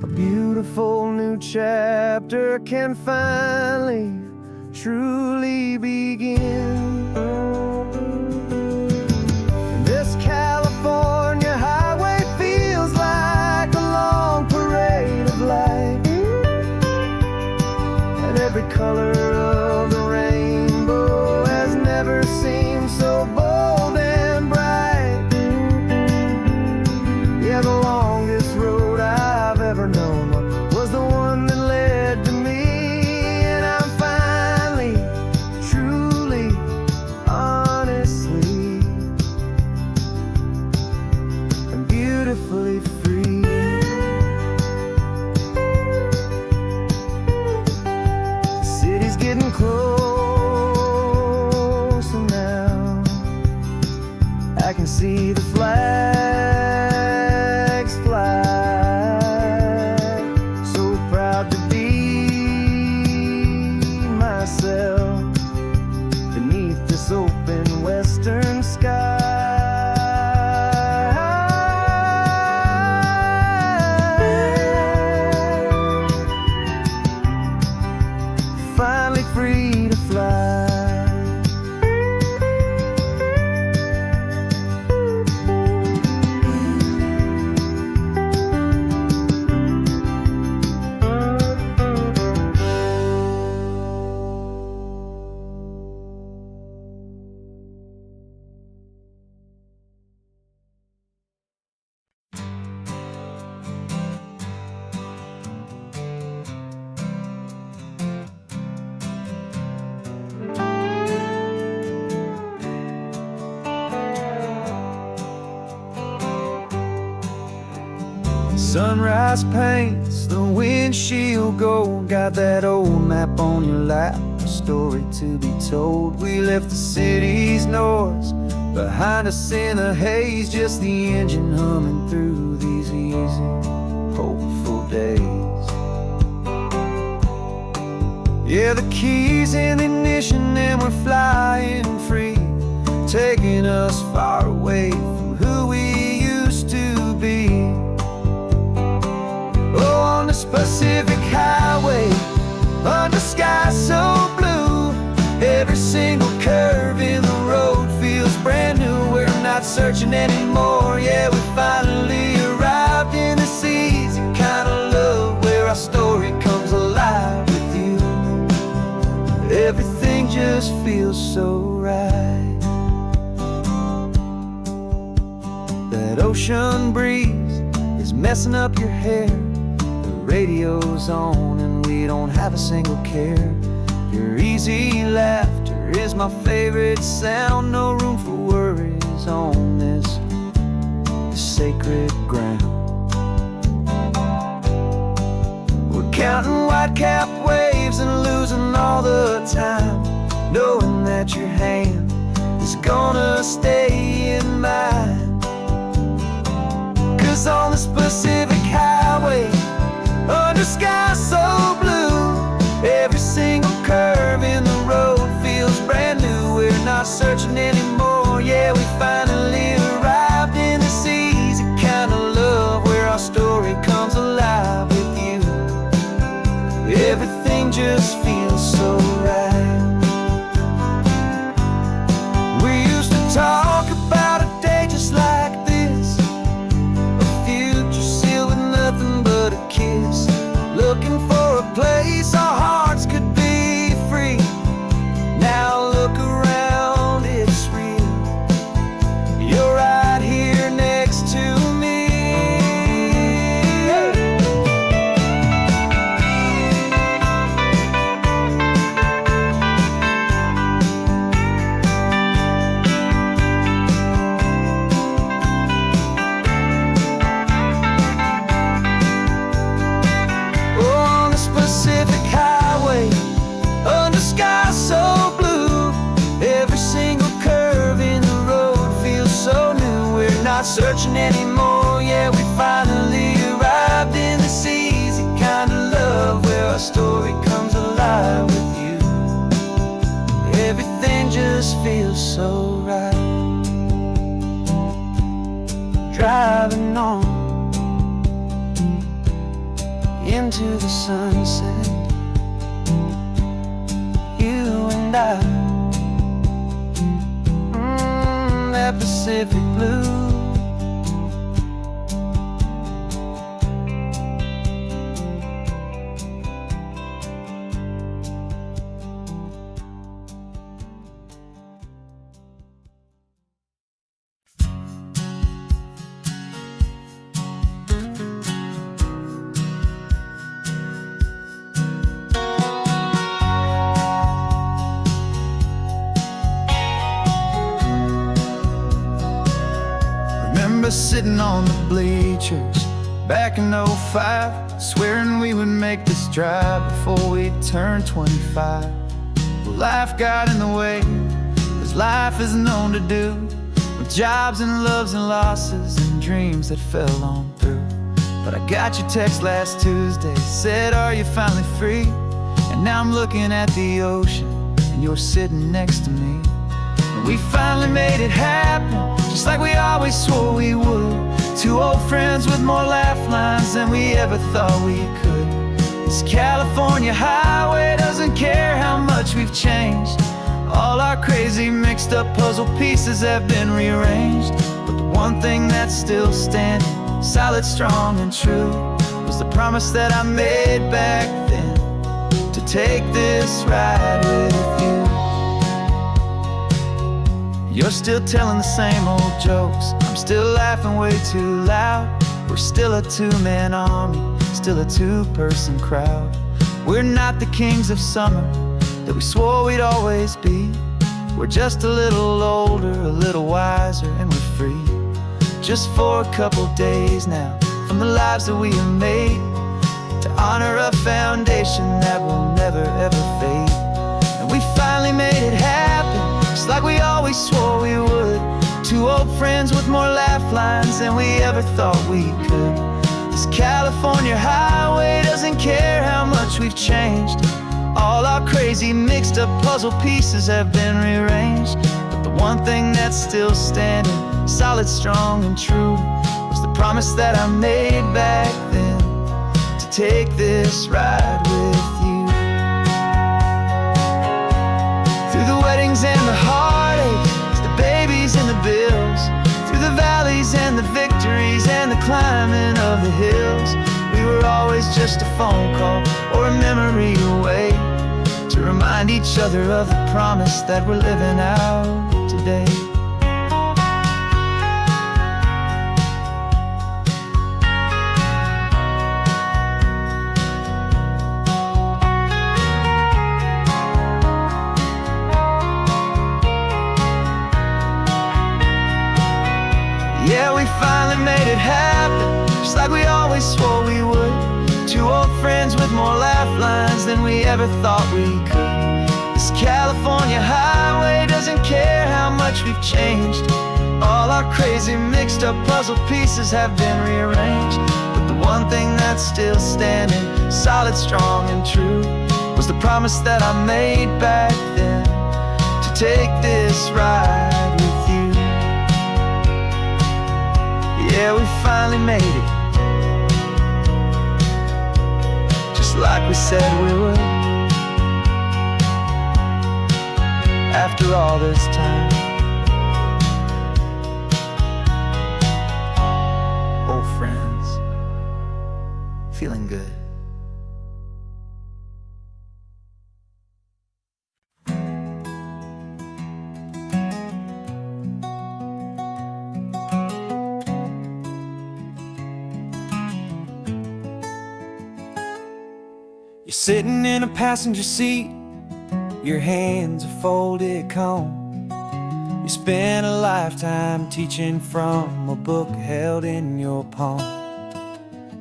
A beautiful new chapter can finally, truly begin. This California highway feels like a long parade of light, and every color of the rainbow has never seemed so bold and bright. Yeah, the longest road I've ever known was the one that led to me, and I'm finally, truly, honestly, and beautifully free. The city's getting closer now. I can see the flags fly. So proud to be myself beneath this open western sky. Finally free to fly. Sunrise paints the windshield gold. Got that old map on your lap, a story to be told. We left the city's noise behind us in the haze, just the engine humming through these easy, hopeful days. Yeah, the keys in the ignition and we're flying free, taking us far away from who we used to be. Oh, on this Pacific highway, under skies so blue, every single curve in the road feels brand new. We're not searching anymore, yeah, we finally arrived in this easy kind of love where our story comes alive with you. Everything just feels so right. That ocean breeze is messing up your hair, radio's on and we don't have a single care. Your easy laughter is my favorite sound. No room for worries on this sacred ground. We're counting white-capped waves and losing all the time, knowing that your hand is gonna stay in mine. 'Cause on this Pacific highway, under skies so blue, every single curve in the road feels brand new. We're not searching anymore, yeah, we finally arrived in this easy kind of love where our story comes alive with you. Everything just feels so right. We used to talk about a day just like this, a future sealed with nothing but a kiss, looking for a place our hearts could be free. Now look around, it's real. You're right here next to me. into the sunset. You and I, that Pacific blue. Remember sitting on the bleachers back in '05, swearing we would make this drive before we turned 25. Well, life got in the way, as life is known to do, with jobs and loves and losses and dreams that fell on through. But I got your text last Tuesday, said, are you finally free? And now I'm looking at the ocean, and you're sitting next to me. And we finally made it happen, just like we always swore we would. Two old friends with more laugh lines than we ever thought we could. This California highway doesn't care how much we've changed. All our crazy mixed up puzzle pieces have been rearranged. But the one thing that's still standing, solid, strong and true, was the promise that I made back then, to take this ride with you. You're still telling the same old jokes, I'm still laughing way too loud. We're still a two-man army, still a two-person crowd. We're not the kings of summer that we swore we'd always be. We're just a little older, a little wiser, and we're free. Just for a couple days now, from the lives that we have made, to honor a foundation that will never ever fade. And we finally made it happen, just like we always swore we would. Two old friends with more laugh lines than we ever thought we could. This California highway doesn't care how much we've changed. All our crazy mixed up puzzle pieces have been rearranged. But the one thing that's still standing, solid, strong and true, was the promise that I made back then, to take this ride with you. Through the weddings and the heartaches, the babies and the bills, through the valleys and the victories and the climbing of the hills, we were always just a phone call or a memory away, to remind each other of the promise that we're living out today. Yeah, we finally made it happen, just like we always swore we would. Two old friends with more laugh lines than we ever thought we could. This California highway doesn't care how much we've changed. All our crazy mixed up puzzle pieces have been rearranged. But the one thing that's still standing, solid, strong and true, was the promise that I made back then, to take this ride with you. Yeah, we finally made it, just like we said we would. After all this time, old friends, feeling good. You're sitting in a passenger seat, your hands are folded calm. You spent a lifetime teaching from a book held in your palm.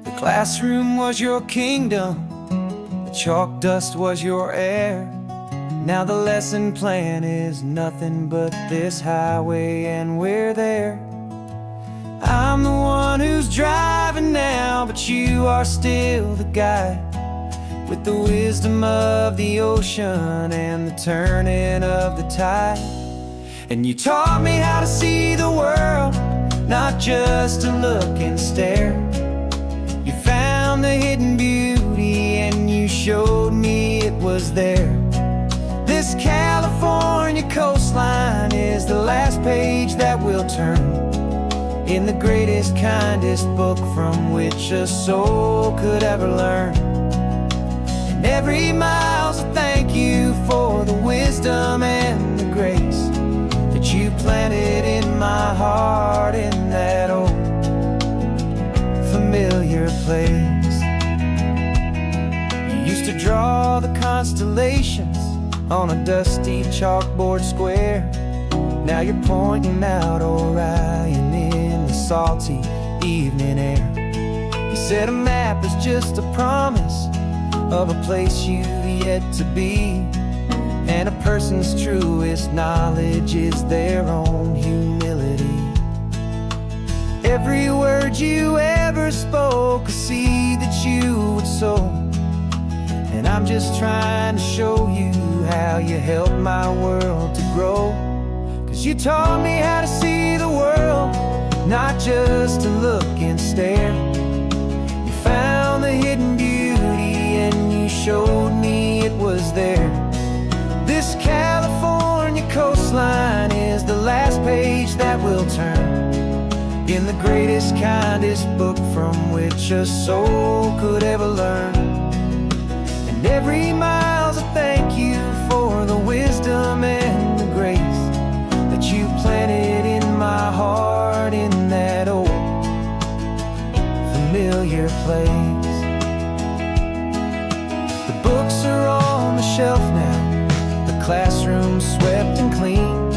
The classroom was your kingdom, the chalk dust was your air. Now the lesson plan is nothing but this highway, and we're there. I'm the one who's driving now, but you are still the guide, with the wisdom of the ocean and the turning of the tide. And you taught me how to see the world, not just to look and stare. You found the hidden beauty showed me it was there. This California coastline is the last page that we'll turn in the greatest, kindest book from which a soul could ever learn. And every mile's a thank you for the wisdom and the grace that you planted in my heart in that old familiar place. You used to draw the constellations on a dusty chalkboard square. Now you're pointing out Orion in the salty evening air. You said a map is just a promise of a place you've yet to be, and a person's truest knowledge is their own humility. Every word you ever spoke, a seed that you would sow, and I'm just trying to show you how you helped my world to grow. 'Cause you taught me how to see the world, not just to look and stare. You found the hidden beauty and you showed me it was there. This California coastline is the last page that we'll turn in the greatest, kindest book from which a soul could ever learn. And every mile's a thank you for the wisdom and the grace that you planted in my heart in that old familiar place. The books are on the shelf now, the classroom swept and clean,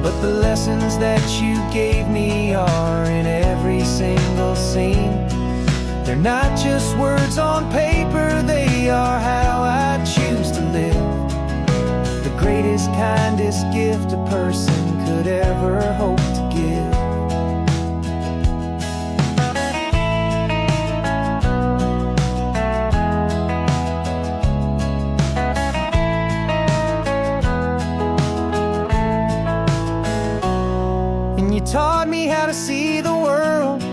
but the lessons that you gave me are in every single scene. They're not just words on paper, they are how I choose to live. The greatest, kindest gift a person could ever hope to give. And you taught me how to see the world,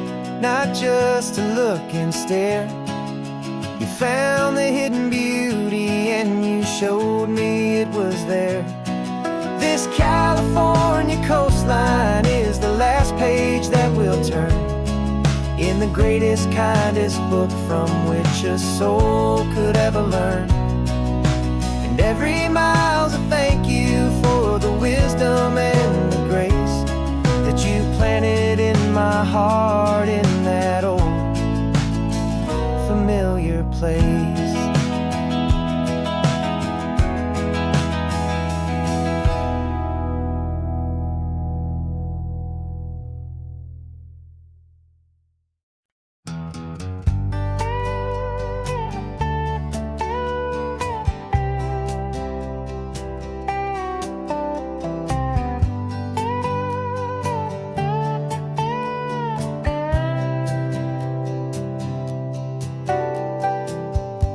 not just to look and stare. You found the hidden beauty and you showed me it was there. This California coastline is the last page that we'll turn in the greatest, kindest book from which a soul could ever learn. And every mile's a thank you for the wisdom and the grace that you planted in my heart in that old familiar place.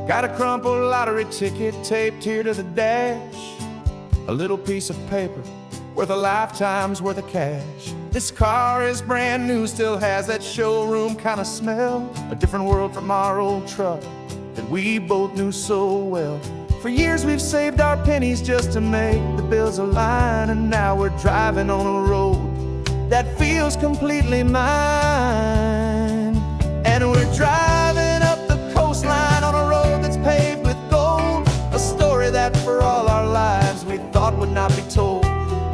Got a crumpled lottery ticket taped here to the dash, a little piece of paper worth a lifetime's worth of cash. This car is brand new, still has that showroom kind of smell, a different world from our old truck that we both knew so well. For years we've saved our pennies just to make the bills align, and now we're driving on a road that feels completely mine. And we're driving up the coastline on a road that's paved with gold, a story that for all our lives we thought would not be told.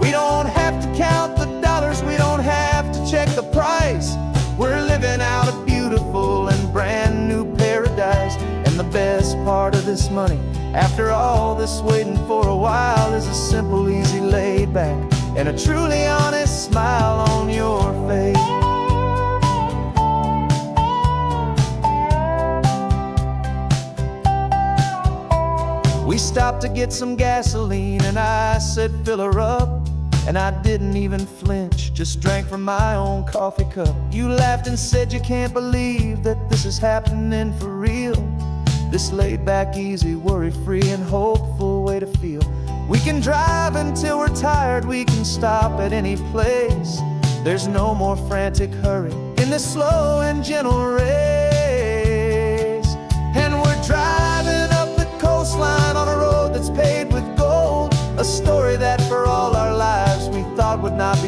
We don't have to count the dollars, we don't have to check the price. We're living out a beautiful and brand new paradise. And the best part of this money, after all this waiting for a while, is a simple, easy, laid back and a truly honest smile on your face. We stopped to get some gasoline and I said fill her up, and I didn't even flinch, just drank from my own coffee cup. You laughed and said you can't believe that this is happening for real. This laid back, easy, worry-free and hopeful way to feel. We can drive until we're tired, we can stop at any place. There's no more frantic hurry in this slow and gentle race. And we're driving up the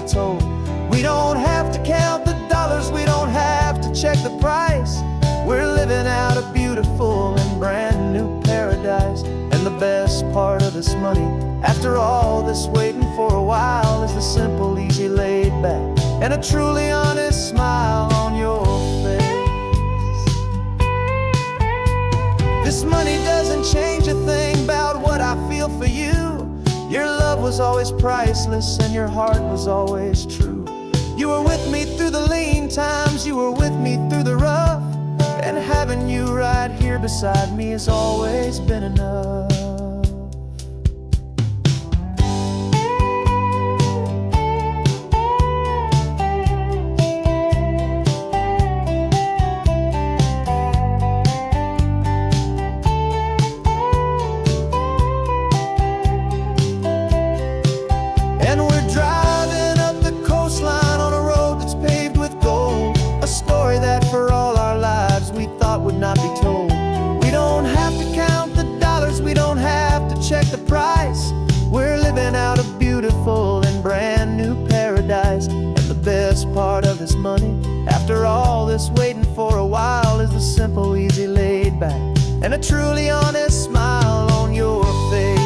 told. We don't have to count the dollars, we don't have to check the price. We're living out a beautiful and brand new paradise. And the best part of this money, after all this waiting for a while, is the simple, easy, laid back, and a truly honest smile on your face. This money doesn't change a thing about what I feel for you. Your love was always priceless and your heart was always true. You were with me through the lean times, you were with me through the rough, and having you right here beside me has always been enough. And we're driving up the coastline on a road that's paved with gold, a story that for all our lives we thought would not be told. We don't have to count the dollars, we don't have to check the price. We're living out a beautiful and brand new paradise. And the best part of this money, after all this waiting for a while, is the simple, easy, laid back, and a truly honest smile on your face.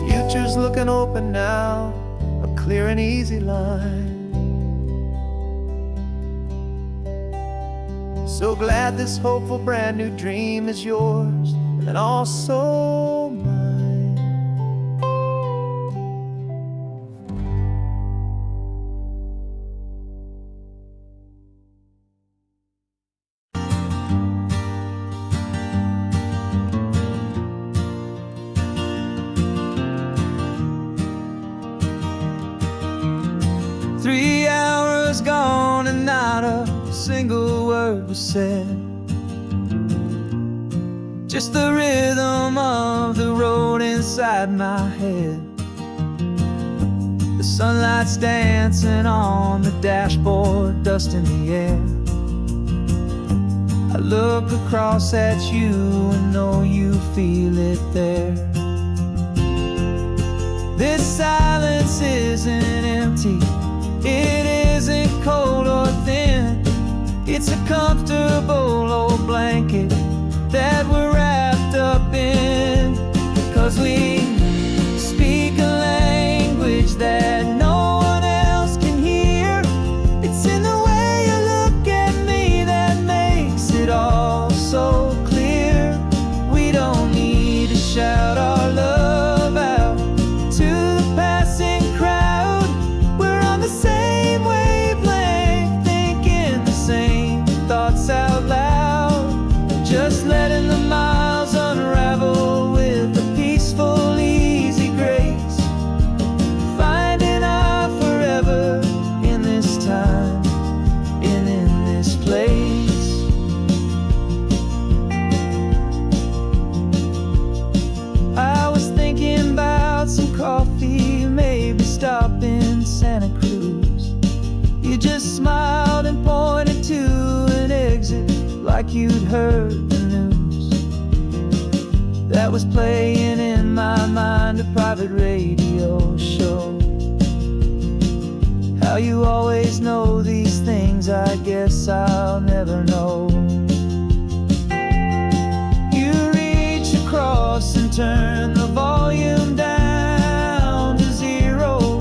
Future's looking open now, a clear and easy line. So glad this hopeful brand new dream is yours and also mine. Three hours gone and not a single word was said. Just the rhythm of the road inside my head. The sunlight's dancing on the dashboard, dust in the air. I look across at you and know you feel it there. This silence isn't empty, it isn't cold or thin. It's a comfortable old blanket that we're wrapped up in. 'Cause we speak a language that no one else can hear. It's in the way you look at me that makes it all so clear. We don't need to shout our love out to the passing crowd. We're on the same wavelength, thinking the same thoughts out loud. Just letting the miles unravel with a peaceful, easy grace. Finding our forever in this time and in this place. I was thinking about some coffee, maybe stop in Santa Cruz. You just smiled and pointed to an exit like you'd heard the news. That was playing in my mind, a private radio show. How you always know these things, I guess I'll never know. You reach across and turn the volume down to zero.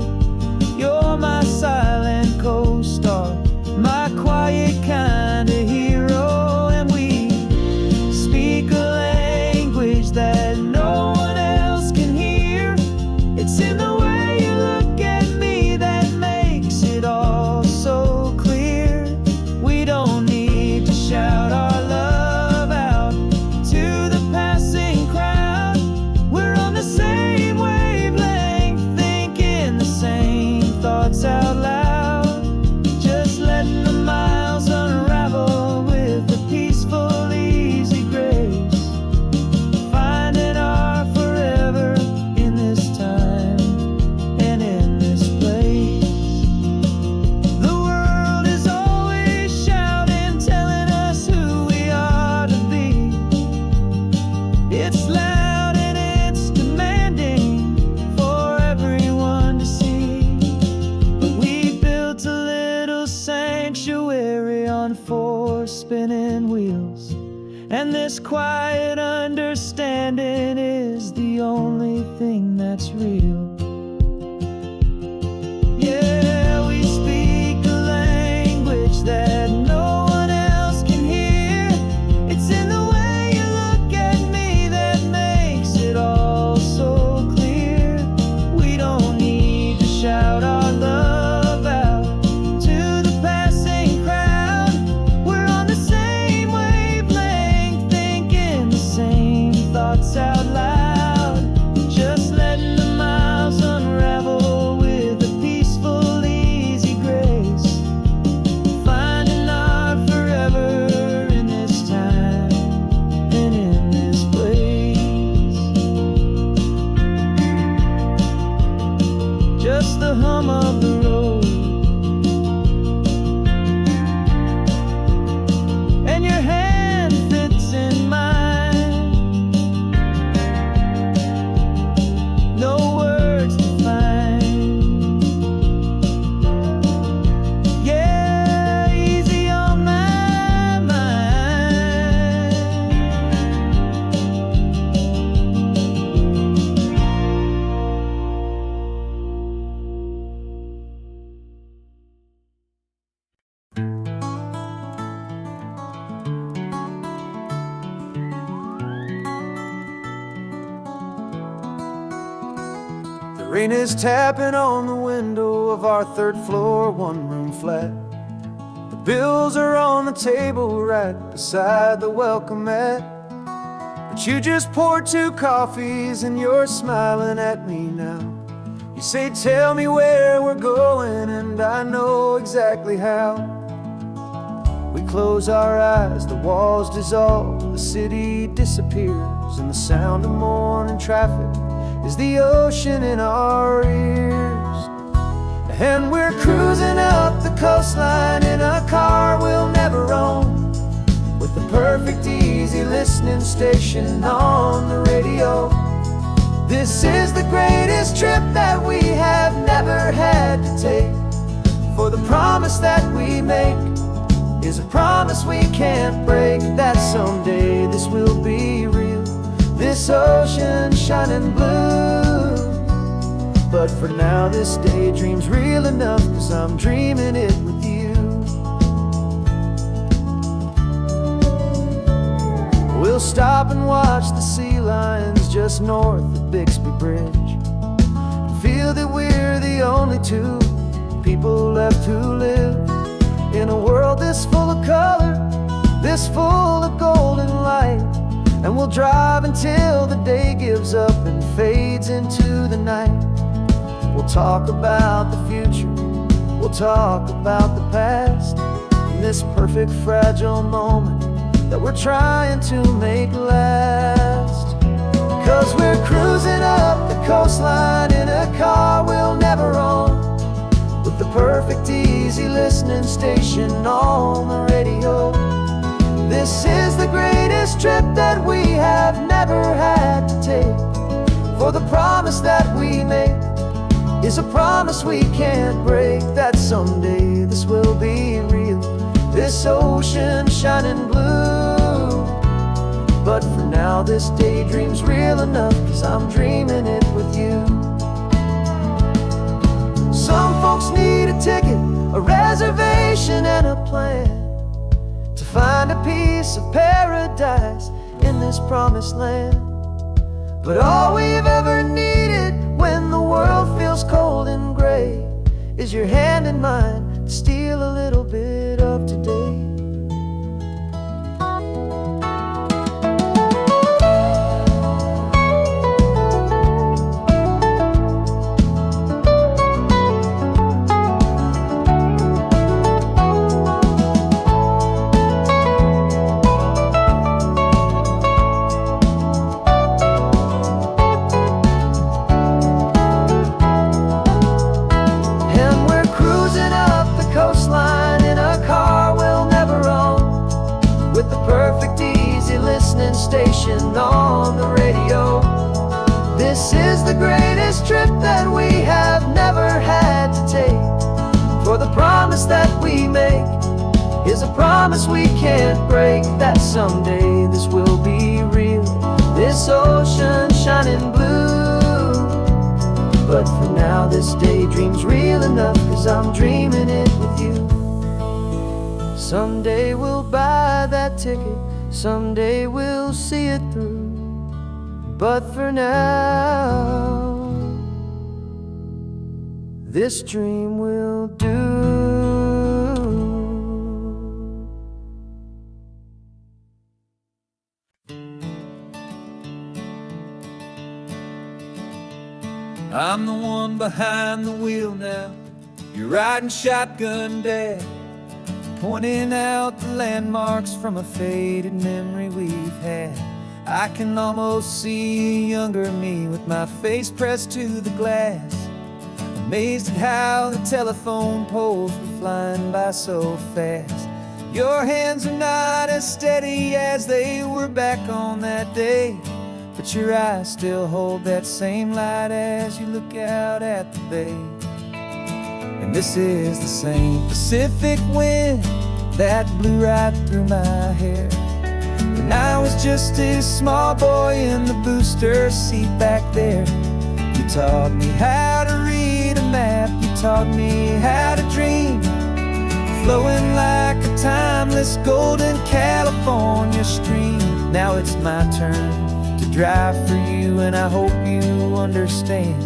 You're my silent co-star, my quiet kind of hero. And we speak a language that no one else can hear. It's in the way you look at me that makes it all so clear. We don't need to shout our love out to the passing crowd. We're your spinning wheels. And this quiet understanding is the only thing that's real. Yeah, we speak a language that no one else can hear. It's in the way you look at me that makes it all so clear. We don't need to shout our love out to the passing crowd. We're on the same wavelength, thinking the same thoughts out loud. Just letting the miles unravel with a peaceful, easy grace. Finding our forever in this time and in this place. Just the hum of the road and your hand fits in mine. No words to find. Yeah, easy on my mind. The rain is tapping on the window of our third floor, one-room flat. The bills are on the table right beside the welcome mat. But you just poured 2 coffees and you're smiling at me now. You say, tell me where we're going, and I know exactly how. We close our eyes, the walls dissolve, the city disappears, and the sound of morning traffic is the ocean in our ears. And we're cruising up the coastline in a car we'll never own, with the perfect easy listening station on the radio. This is the greatest trip that we have never had to take, for the promise that we make is a promise we can't break, that someday this will be real, this ocean shining blue. But for now this daydream's real enough, 'cause I'm dreaming it with you. We'll stop and watch the sea lions just north of Bixby Bridge, feel that we're the only 2 people left who live in a world this full of color, this full of golden light. And we'll drive until the day gives up and fades into the night. We'll talk about the future, we'll talk about the past, in this perfect fragile moment that we're trying to make last. 'Cause we're cruising up the coastline in a car we'll never own, with the perfect easy listening station on the radio. This is the greatest trip that we have never had to take, for the promise that we make is a promise we can't break, that someday this will be real, this ocean shining blue. But for now this daydream's real enough, 'cause I'm dreaming it with you. Some folks need a ticket, a reservation and a plan to find a piece of paradise in this promised land. But all we've ever needed when the world feels cold and gray is your hand in mine to steal a little bit of today. Station on the radio. This is the greatest trip that we have never had to take, for the promise that we make is a promise we can't break, that someday this will be real, this ocean shining blue. But for now this daydream's real enough, 'cause I'm dreaming it with you. Someday we'll buy that ticket, someday we'll see it through. But for now, this dream will do. I'm the one behind the wheel now. You're riding shotgun, Dad, pointing out the landmarks from a faded memory we've had. I can almost see a younger me with my face pressed to the glass, amazed at how the telephone poles were flying by so fast. Your hands are not as steady as they were back on that day, but your eyes still hold that same light as you look out at the bay. And this is the same Pacific wind that blew right through my hair when I was just a small boy in the booster seat back there. You taught me how to read a map, you taught me how to dream, flowing like a timeless golden California stream. Now it's my turn to drive for you, and I hope you understand.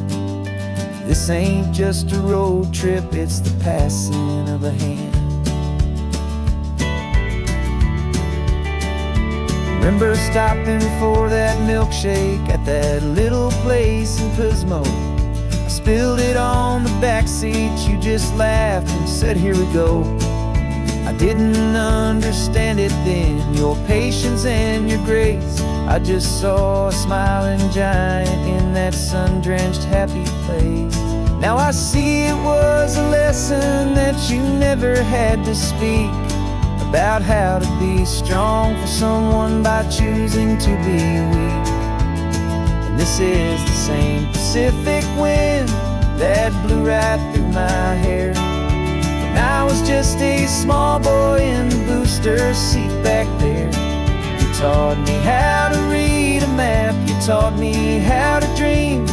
This ain't just a road trip, it's the passing of a hand. Remember stopping for that milkshake at that little place in Pismo? I spilled it on the back seat, you just laughed and said, "Here we go." I didn't understand it then, your patience and your grace. I just saw a smiling giant in that sun-drenched happy place. Now I see it was a lesson that you never had to speak, about how to be strong for someone by choosing to be weak. And this is the same Pacific wind that blew right through my hair when I was just a small boy in the booster seat back there. You taught me how to read a map, you taught me how to dream,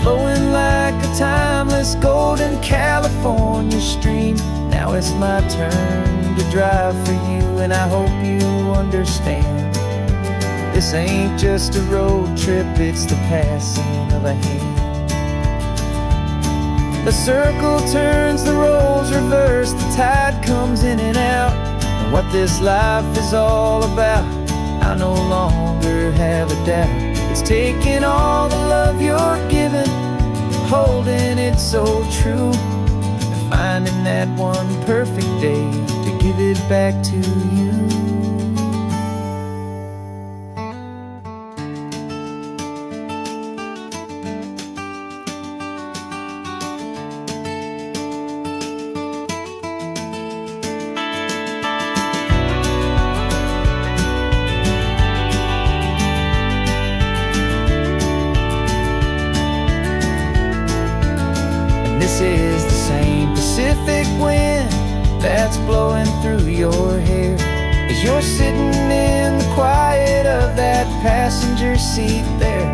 flowing like a timeless golden California stream. Now it's my turn to drive for you, and I hope you understand. This ain't just a road trip, it's the passing of a hand. The circle turns, the roles reverse, the tide comes in and out. And what this life is all about, I no longer have a doubt. It's taking all the love you're giving, holding it so true, and finding that one perfect day to give it back to you. This is the same Pacific wind that's blowing through your hair as you're sitting in the quiet of that passenger seat there.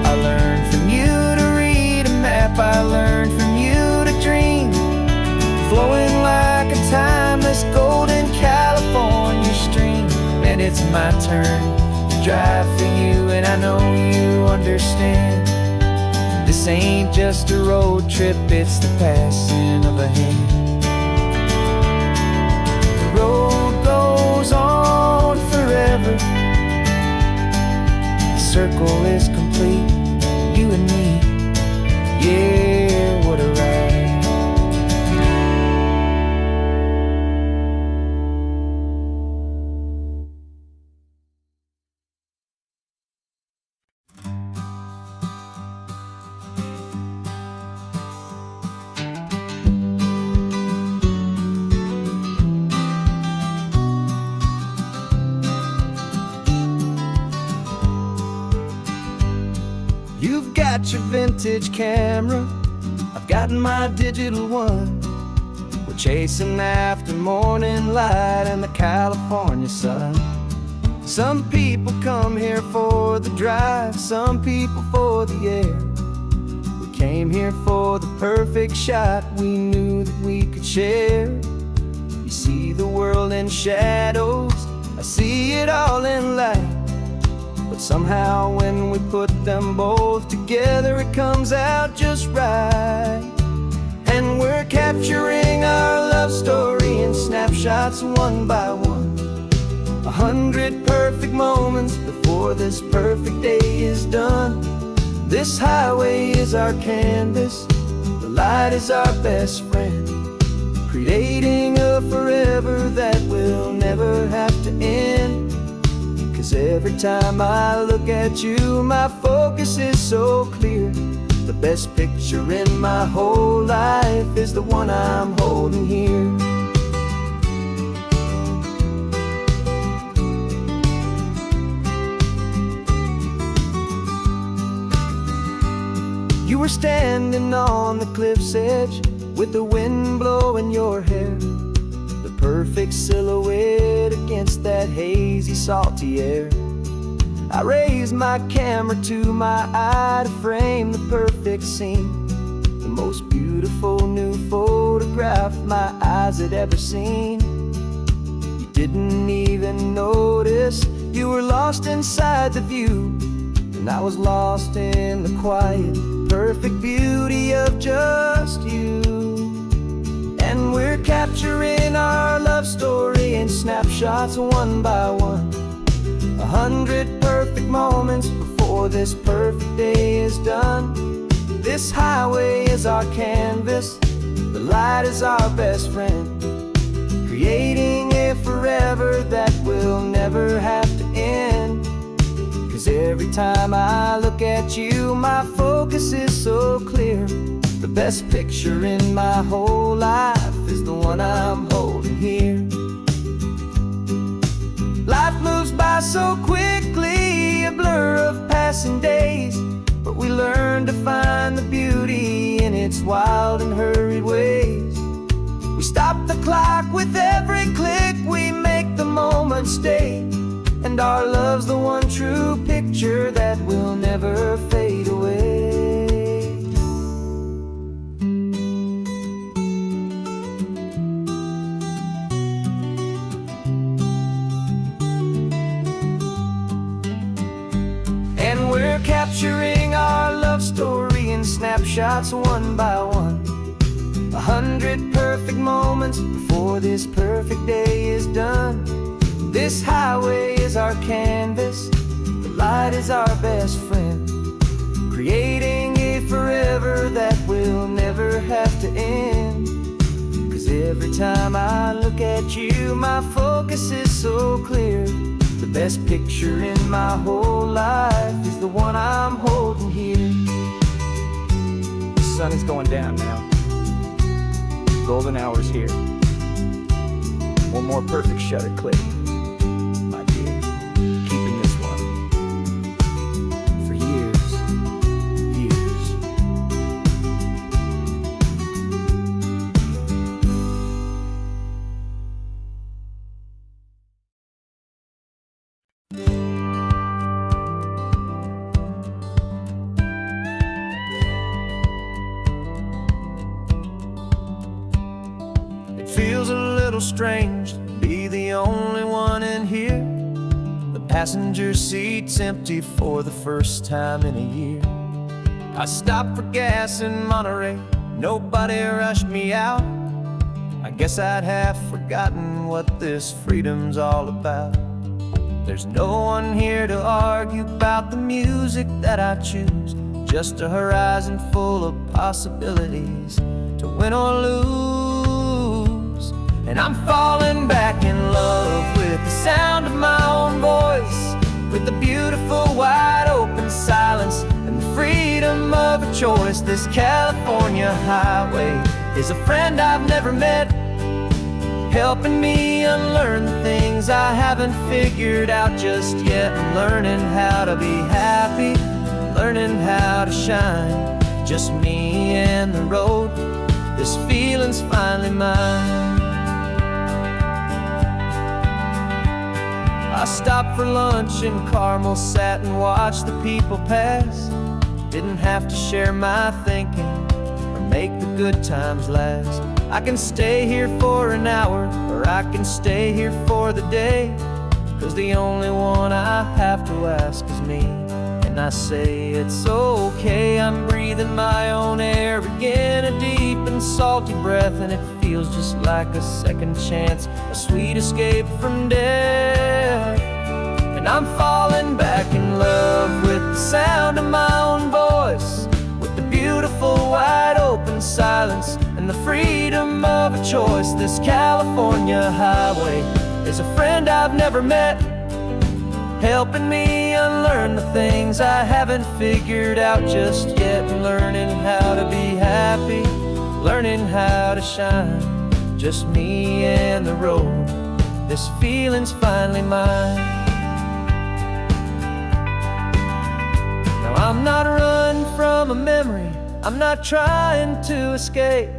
I learned from you to read a map, I learned from you to dream, flowing like a timeless golden California stream. And it's my turn to drive for you, and I know you understand. This ain't just a road trip, it's the passing of a hand. The road goes on forever, the circle is complete, you and me, yeah, what a ride. You've got your vintage camera, I've got my digital one. We're chasing after morning light and the California sun. Some people come here for the drive, some people for the air. We came here for the perfect shot we knew that we could share. You see the world in shadows, I see it all in light. But somehow when we put them both together, it comes out just right. And we're capturing our love story in snapshots one by one. 100 perfect moments before this perfect day is done. This highway is our canvas, the light is our best friend, creating a forever that will never have to end. 'Cause every time I look at you, my focus is so clear. The best picture in my whole life is the one I'm holding here. You were standing on the cliff's edge with the wind blowing your hair, the perfect silhouette against that hazy, salty air. I raised my camera to my eye to frame the perfect scene, the most beautiful new photograph my eyes had ever seen. You didn't even notice you were lost inside the view, and I was lost in the quiet, perfect beauty of just you. And we're capturing our love story in snapshots one by one. 100 perfect moments before this perfect day is done. This highway is our canvas, the light is our best friend, creating a forever that will never have to end. 'Cause every time I look at you, my focus is so clear. The best picture in my whole life is the one I'm holding here. Life moves by so quickly, a blur of passing days, but we learn to find the beauty in its wild and hurried ways. We stop the clock with every click, we make the moment stay, and our love's the one true picture that will never fade away. And we're capturing our love story in snapshots one by one. 100 perfect moments before this perfect day is done. This highway is our canvas, the light is our best friend, creating a forever that will never have to end. 'Cause every time I look at you, my focus is so clear. The best picture in my whole life is the one I'm holding here. The sun is going down now. Golden hour's here. One more perfect shutter click. Keeping this one for years, years. It feels a little strange to be the only one in here. Passenger seat's empty for the first time in a year. I stopped for gas in Monterey, nobody rushed me out. I guess I'd have forgotten what this freedom's all about. There's no one here to argue about the music that I choose, just a horizon full of possibilities to win or lose. And I'm falling back in love with the sound of my own voice, with the beautiful wide open silence and the freedom of a choice. This California highway is a friend I've never met, helping me unlearn the things I haven't figured out just yet. I'm learning how to be happy, learning how to shine, just me and the road. This feeling's finally mine. I stopped for lunch in Carmel, sat and watched the people pass. Didn't have to share my thinking or make the good times last. I can stay here for an hour, or I can stay here for the day, 'cause the only one I have to ask is me. And I say it's okay, I'm breathing my own air again, a deep and salty breath, and it feels just like a second chance, a sweet escape from death. And I'm falling back in love with the sound of my own voice, with the beautiful wide open silence and the freedom of a choice. This California highway is a friend I've never met, helping me unlearn the things I haven't figured out just yet, and learning how to be happy, learning how to shine, just me and the road. This feeling's finally mine. Now I'm not running from a memory, I'm not trying to escape,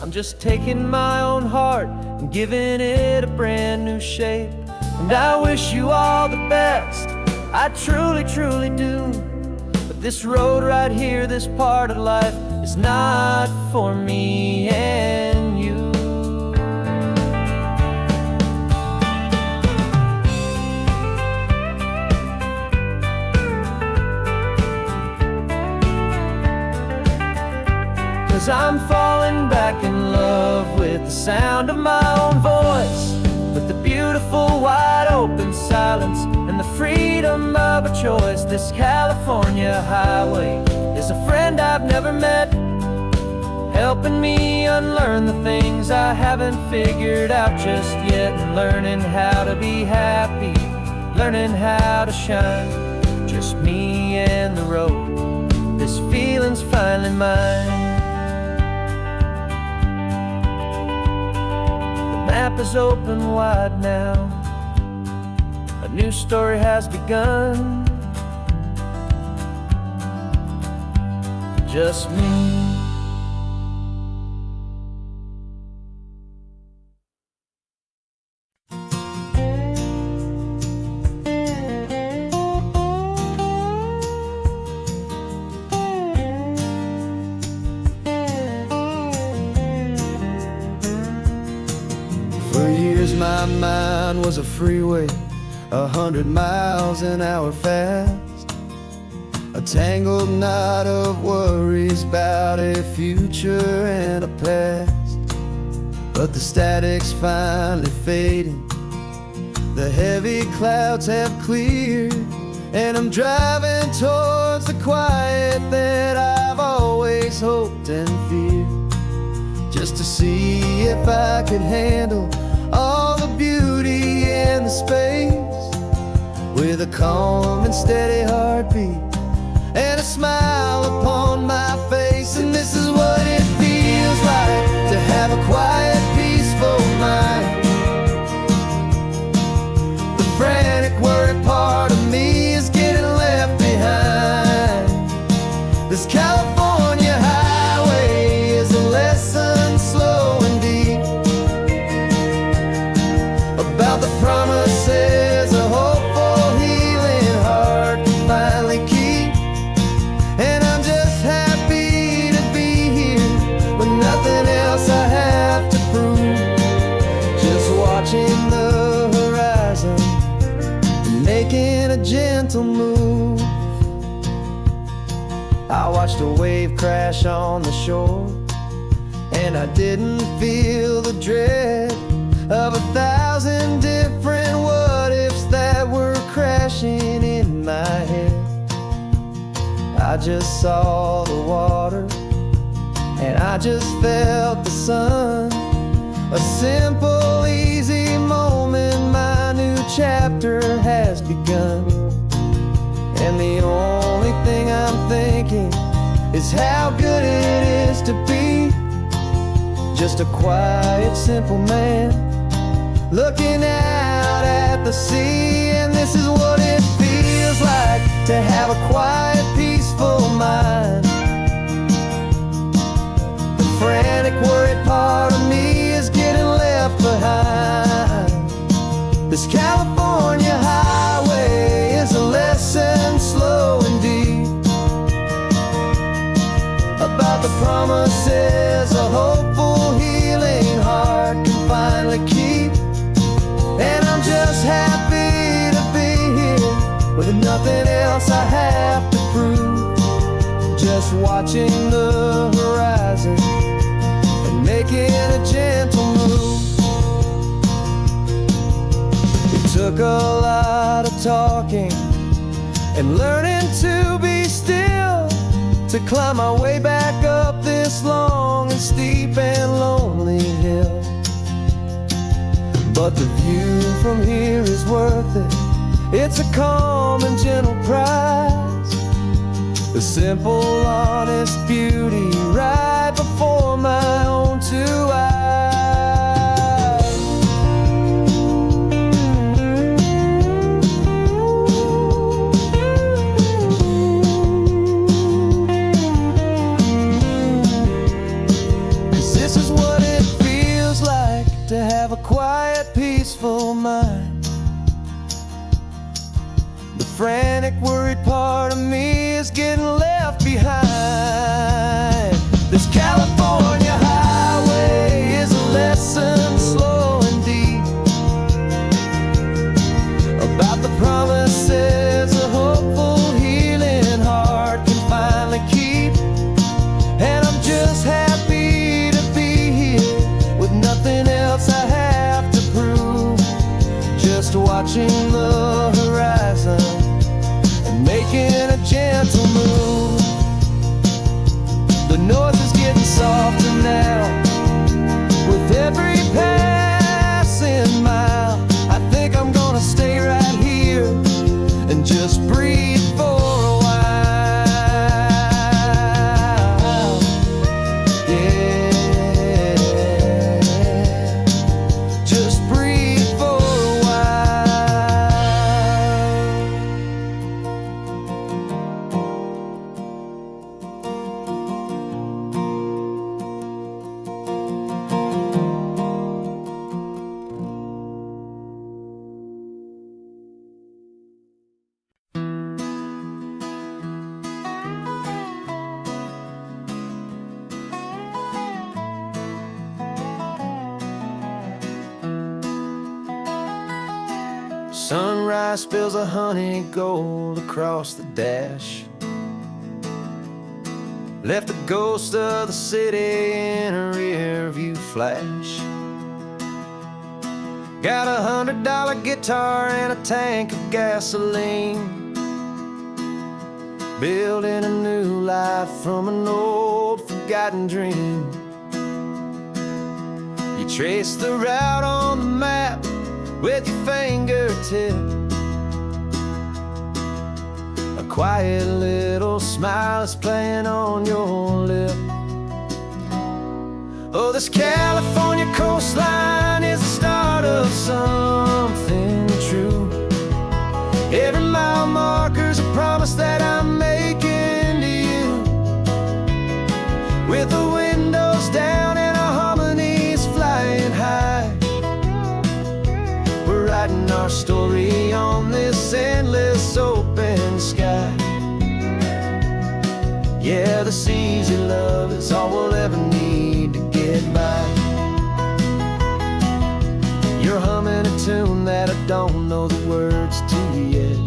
I'm just taking my own heart and giving it a brand new shape. And I wish you all the best, I truly, truly do. But this road right here, this part of life, is not for me and you. Cause I'm falling back in love with the sound of my own voice, with the beautiful wide open silence and the freedom of a choice. This California highway is a friend I've never met, helping me unlearn the things I haven't figured out just yet, and learning how to be happy, learning how to shine, just me and the road. This feeling's finally mine. The map is open wide now, a new story has begun, just me. For years my mind was a freeway, 100 miles an hour fast, a tangled knot of worries about a future and a past. But the static's finally fading, the heavy clouds have cleared, and I'm driving towards the quiet that I've always hoped and feared, just to see if I could handle all the beauty and the space, with a calm and steady heartbeat and a smile upon my face. And this is what it feels like to have a quiet, peaceful mind. The frantic, worried part of me is getting left behind. This California highway is a lesson slow and deep about the promises a hopeful, healing heart can finally keep. And I'm just happy to be here with nothing else I have to prove, just watching the horizon and making a gentle move. I watched a wave crash on the shore, and I didn't feel the dread of 1,000 different what-ifs that were crashing in my head. I just saw the water, and I just felt the sun. A simple, easy moment, my new chapter has begun. And the only thing I'm thinking is how good it is to be just a quiet, simple man looking out at the sea. And this is what it feels like to have a quiet, peaceful mind. The frantic, worried part of me is getting left behind. This California high with nothing else I have to prove. Just watching the horizon and making a gentle move. It took a lot of talking and learning to be still to climb my way back up this long and steep and lonely hill. But the view from here is worth it. It's a calm and gentle prize, the simple, honest beauty right before my own two eyes. This is what it feels like to have a quiet, peaceful mind. The frantic, worried part of me is getting left behind. This California highway is a lesson slow and deep about the promises a hopeful, healing heart can finally keep. And I'm just happy to be here with nothing else I have to prove. Just watching the horizon and making a gentle move. The noise is getting softer now with every passing mile. I think I'm gonna stay right here and just breathe for a while. Yeah, just breathe for a Sunrise spills a honey gold across the dash, left the ghost of the city in a rear view flash. Got a $100 guitar and a tank of gasoline, building a new life from an old forgotten dream. You trace the route on the map with your fingertip, a quiet little smile is playing on your lip. Oh, this California coastline is the start of something true. Every mile marker's a promise that I'm making to you, with the windows down and our harmonies flying high. We're writing our story on this endless open sky. Yeah, this easy love is all we'll ever need to get by. You're humming a tune that I don't know the words to yet.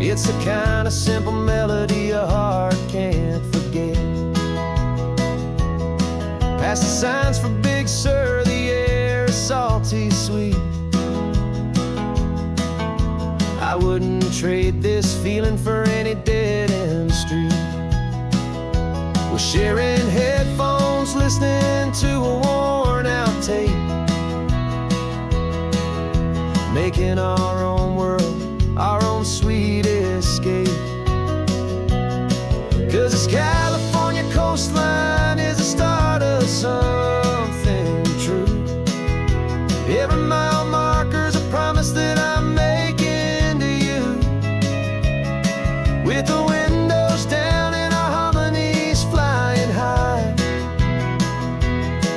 It's the kind of simple melody a heart can't forget. Past the signs for Big Sur, the air is salty sweet. I wouldn't trade this feeling for any dead-end street. We're sharing headphones, listening to a worn-out tape, making our own world, our own sweet escape. 'Cause this California coastline is the start of something true. Every mile marker's a promise that I'm making to you, with the windows down and our harmonies flying high.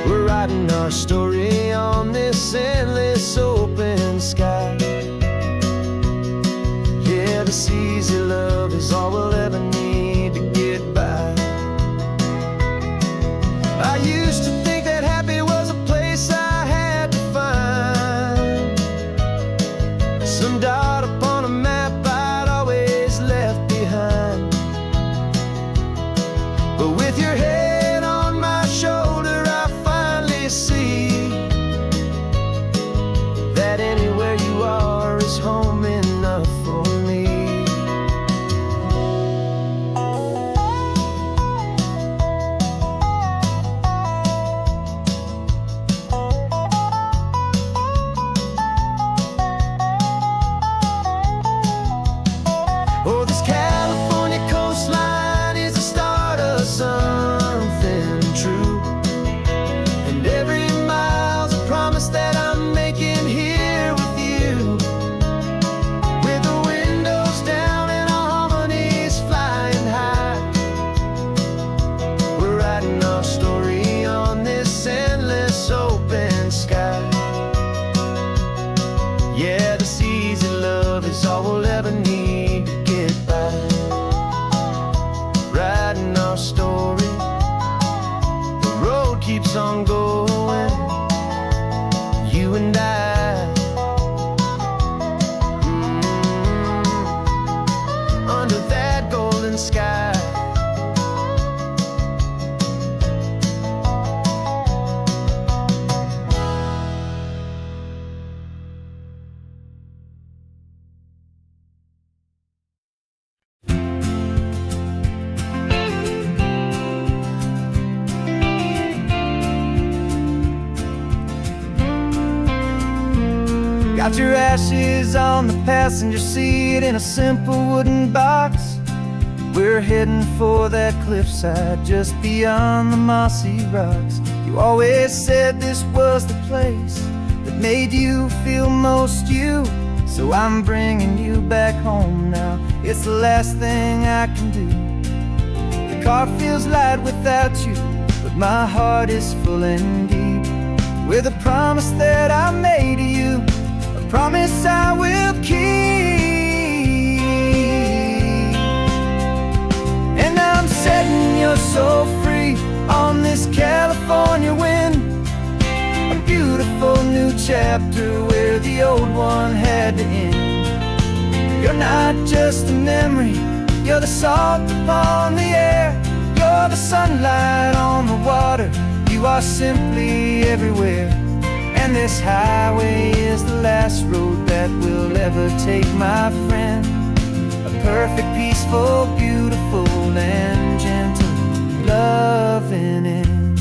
We're writing our story on this endless open sky. Yeah, this easy love is all we'll ever need to get by. I used to think that happy was a place I had to find, some dot upon Got your ashes on the passenger seat in a simple wooden box. We're heading for that cliffside just beyond the mossy rocks. You always said this was the place that made you feel most you. So I'm bringing you back home now. It's the last thing I can do. The car feels light without you, but my heart is full and deep with a promise that I made to you, a promise I will keep. And I'm setting your soul free on this California wind, a beautiful new chapter where the old one had to end. You're not just a memory, you're the salt upon the air, you're the sunlight on the water, you are simply everywhere. And this highway is the last road that we'll ever take, my friend. A perfect, peaceful, beautiful, and gentle loving end.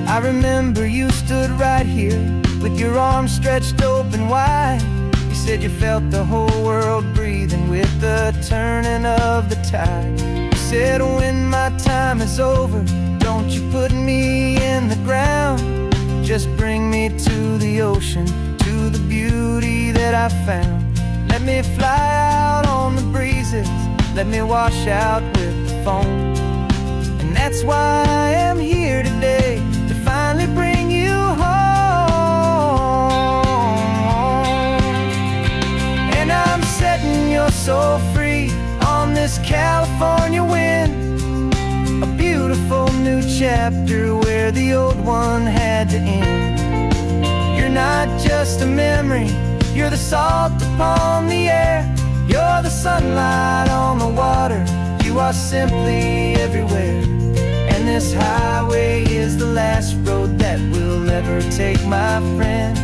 I remember you stood right here with your arms stretched open wide. You said you felt the whole world breathing with the turning of the tide. You said when my time is over, don't you put me in the ground, just bring me to the ocean, to the beauty that I found. Let me fly out on the breezes, let me wash out with the foam. And that's why I am here today, to finally bring you home. And I'm setting your soul free on this California wind, a beautiful new chapter where the old one had to end. You're not just a memory, you're the salt upon the air, you're the sunlight on the water, you are simply everywhere. And this highway is the last road that we'll ever take, my friend.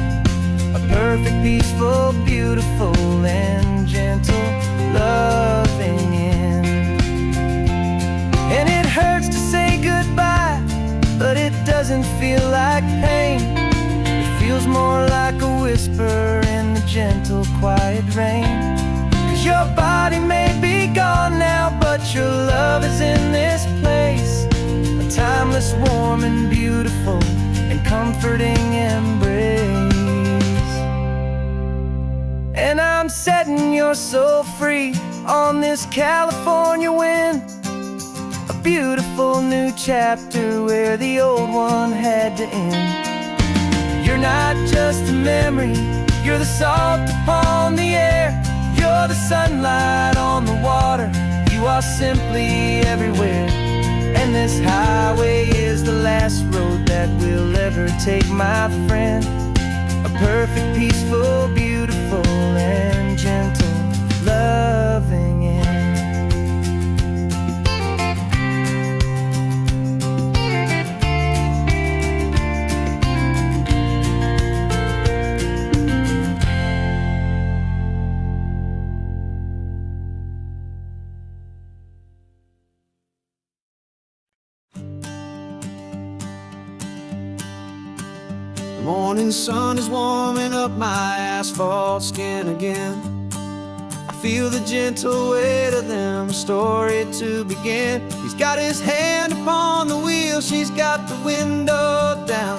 A perfect, peaceful, beautiful, and gentle loving end. And it hurts to say goodbye, but it doesn't feel like pain. It feels more like a whisper in the gentle, quiet rain. 'Cause your body may be gone now, but your love is in this place, a timeless, warm, and beautiful, and comforting embrace. And I'm setting your soul free on this California wind, a beautiful new chapter where the old one had to end. You're not just a memory, you're the salt upon the air, you're the sunlight on the water, you are simply everywhere. And this highway is the last road that we'll ever take, my friend. A perfect, peaceful, beautiful, and gentle loving end. The morning sun is warming up my asphalt skin again. I feel the gentle weight of them, a story to begin. He's got his hand upon the wheel, she's got the window down.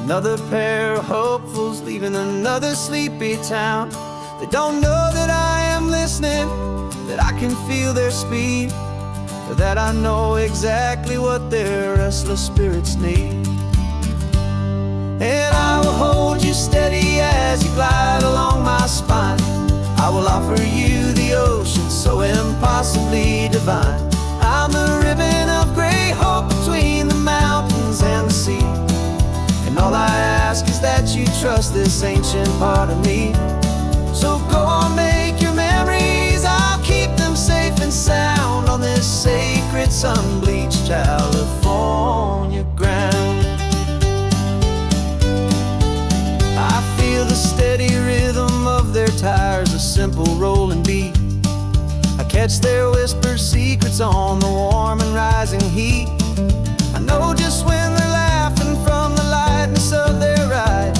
Another pair of hopefuls leaving another sleepy town. They don't know that I am listening, that I can feel their speed, or that I know exactly what their restless spirits need. And I will hold you steady as you glide along my spine. I will offer you the ocean so impossibly divine. I'm the ribbon of gray hope between the mountains and the sea. And all I ask is that you trust this ancient part of me. So go on, make your memories, I'll keep them safe and sound on this sacred sun-bleached California ground. I feel the steady rhythm of their tires, a simple rolling beat. I catch their whispered secrets on the warm and rising heat. I know just when they're laughing from the lightness of their ride,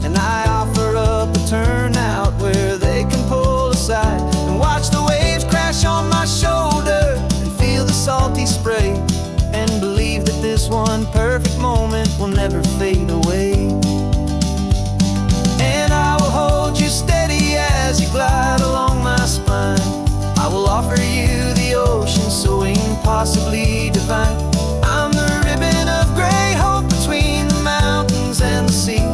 and I offer up a turnout where they can pull aside and watch the waves crash on my shoulder and feel the salty spray, and believe that this one perfect moment will never fade away. And I will hold you steady as you glide along my spine. I will offer you the ocean so impossibly divine. I'm the ribbon of gray hope between the mountains and the sea,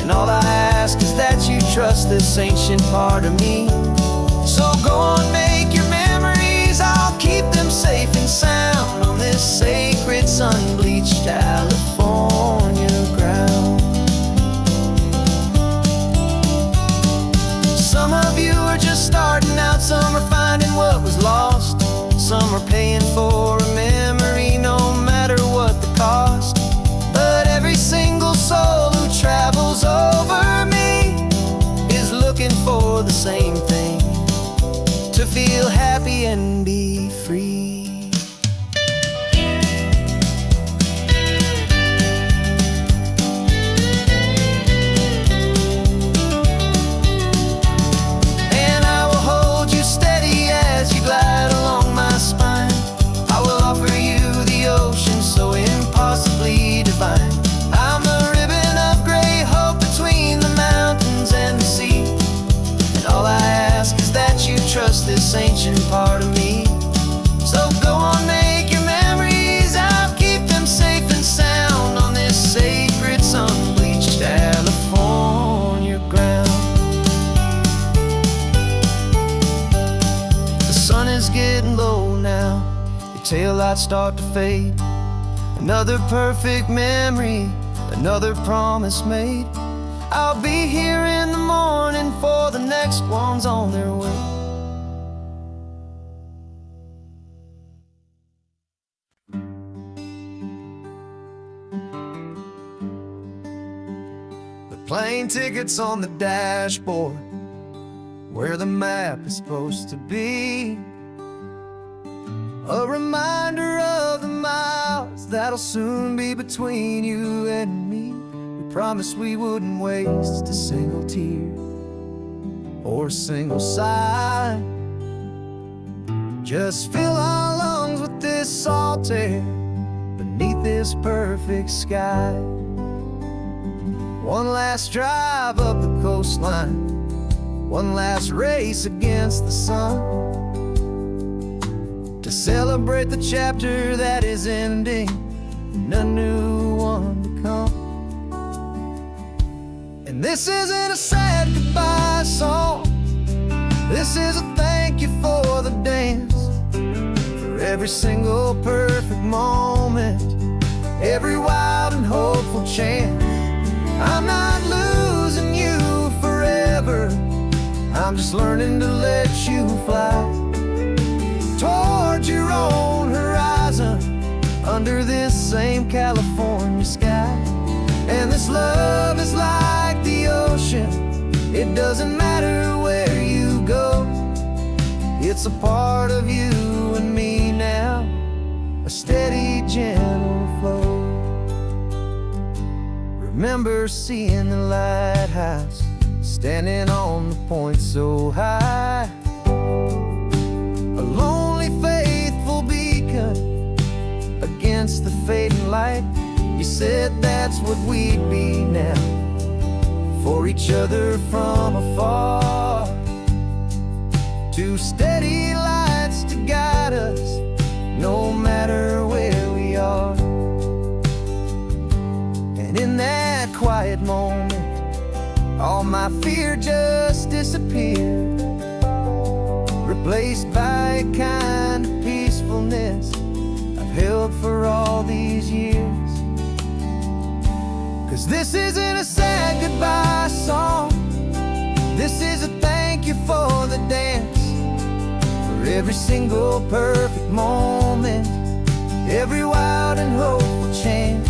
and all I ask is that you trust this ancient part of me. So go on, make your memories, I'll keep them safe and sound on this sacred sun-bleached California ground. Some of you are just starting out, some are finding what was lost, some are paying for a memory no matter what the cost. But every single soul who travels over me is looking for the same thing: to feel happy and be free. And I will hold you steady as you glide along my spine. I will offer you the ocean so impossibly divine. I'm the ribbon of gray hope between the mountains and the sea, and all I ask is that you trust this ancient part of me. So go on, make your memories, I'll keep them safe and sound on this sacred sun-bleached California ground. The sun is getting low now, your taillights start to fade. Another perfect memory, another promise made. I'll be here in the morning for the next ones on their way. The plane ticket's on the dashboard, where the map is supposed to be. A reminder of the miles that'll soon be between you and me. We promised we wouldn't waste a single tear or a single sigh. Just fill our lungs with this salt air beneath this perfect sky. One last drive up the coastline, one last race against the sun, to celebrate the chapter that is ending and a new one to come. And this isn't a sad goodbye song, this is a thank you for the dance, for every single perfect moment, every wild and hopeful chance. I'm not losing you forever, I'm just learning to let you fly towards your own horizon under this same California sky. And this love is like the ocean, it doesn't matter where you go, it's a part of you and me now, a steady, gentle flow. Remember seeing the lighthouse, standing on the point so high, a lonely, faithful beacon against the fading light. You said that's what we'd be now, for each other from afar. Two steady lights to guide us, no matter where we are. And in that quiet moment, all my fear just disappeared, replaced by a kind of peacefulness I've held for all these years. 'Cause this isn't a sad goodbye song, this is a thank you for the dance, for every single perfect moment, every wild and hopeful chance.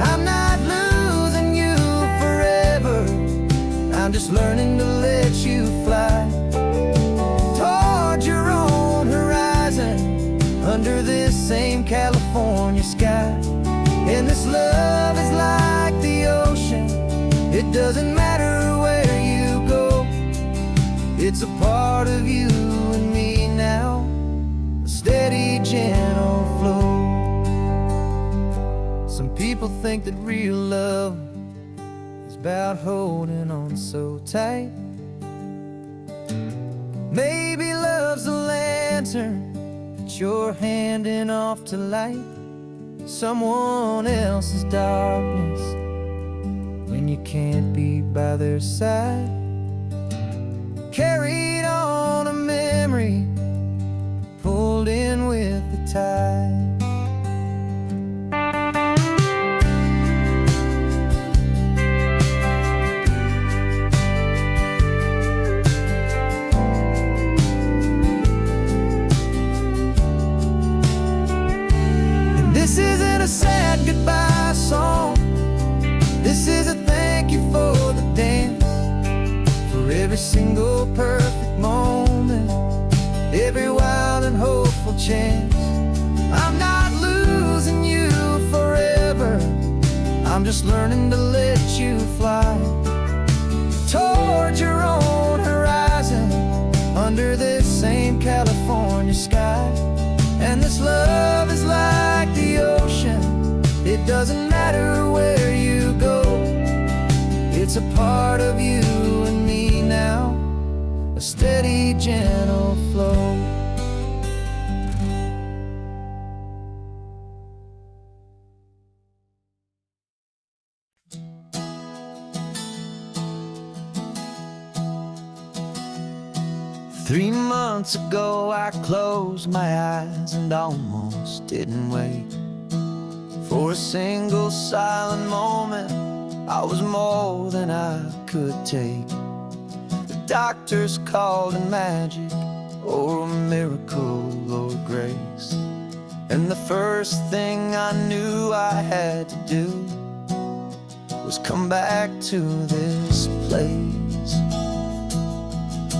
I'm not losing you forever, I'm just learning to let you fly towards your own doesn't matter where you go, it's a part of you and me now, a steady, gentle flow. Some people think that real love is about holding on so tight. Maybe love's a lantern that you're handing off to light someone else's darkness when you can't be by their side. Carried on a memory, pulled in with the tide. This isn't a sad goodbye song. This is a thank you for the dance, for every single perfect moment, every wild and hopeful chance. I'm not losing you forever, I'm just learning to let you fly towards your own horizon, under this same California sky. And this love is like the ocean, it doesn't matter where you go, it's a part of you and me now, a steady, gentle flow. Three months ago I closed my eyes and almost didn't wake. For a single silent moment, I was more than I could take. The doctors called it magic, or a miracle, or grace. And the first thing I knew I had to do was come back to this place,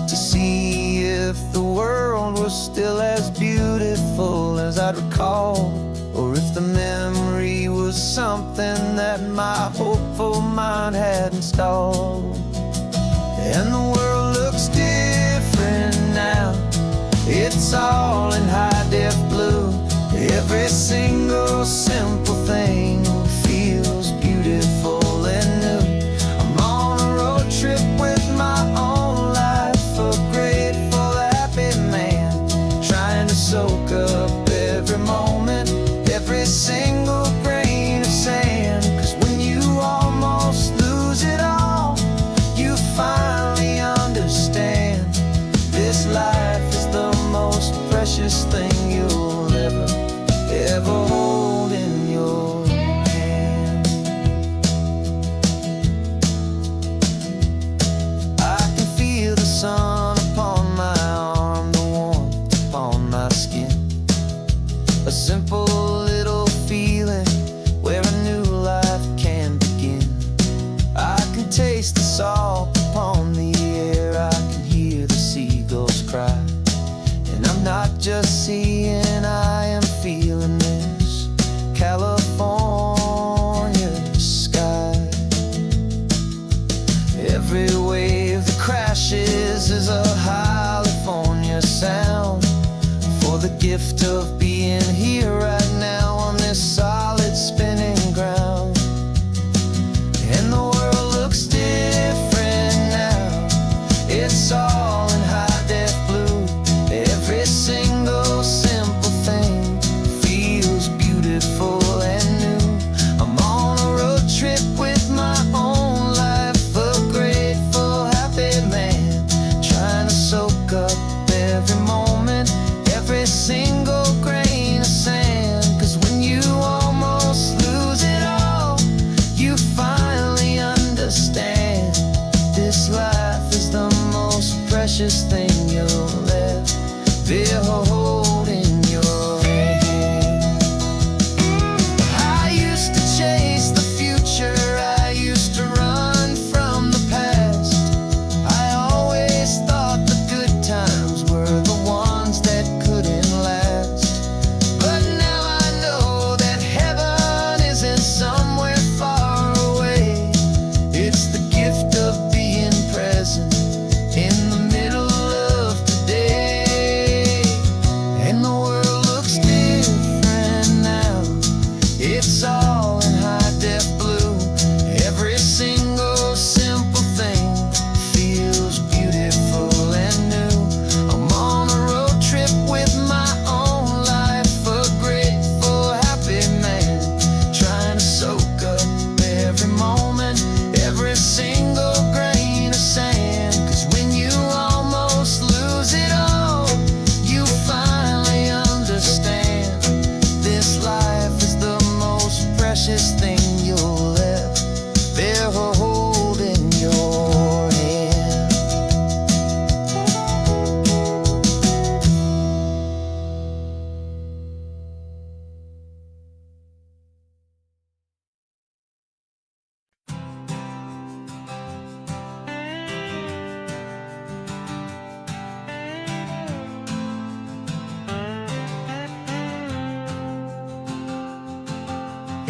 to see if the world was still as beautiful as I'd recall, or if the memory was something that my hopeful mind had installed. And the world looks different now, it's all in high-def blue. Every single simple thing feels beautiful and new. I'm on a road trip with my own life, a grateful, happy man, trying to soak up every moment, every single grain of sand. 'Cause when you almost lose it all, you finally understand this life is the most precious thing you'll ever hold in your hand. I can feel the sun upon my arm, the warmth upon my skin, a simple little feeling where a new life can begin. I can taste the salt upon the air, I can hear the seagulls cry, and I'm not just seeing, I am feeling this California sky. Every wave that crashes is a California sound, for the gift of being here right now on this solid spinning ground. And the world looks different now, it's all in high-def blue. Every single simple thing feels beautiful and new. I'm on a road trip with my own life, a grateful, happy man, trying to soak up every moment, every single grain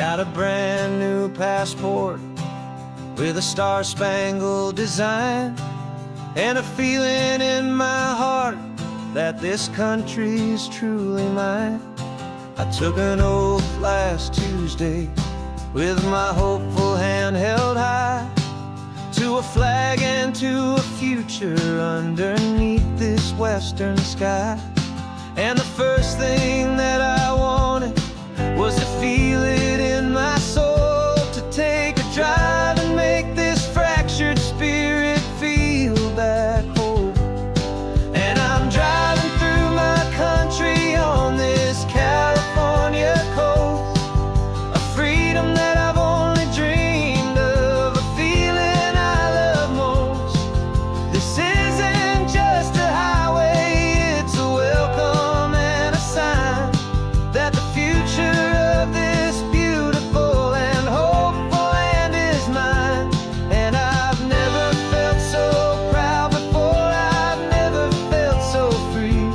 Got a brand new passport with a star-spangled design, and a feeling in my heart that this country's truly mine. I took an oath last Tuesday with my hopeful hand held high, to a flag and to a future underneath this western sky. And the first thing that I wanted was to feel it in my soul, to take a drive and make this fractured spirit feel back home. And I'm driving through my country on this California coast, a freedom that I've only dreamed of, a feeling I love most. This isn't just a highway, it's a welcome and a sign that the future of this beautiful and hopeful land is mine. And I've never felt so proud before, I've never felt so free,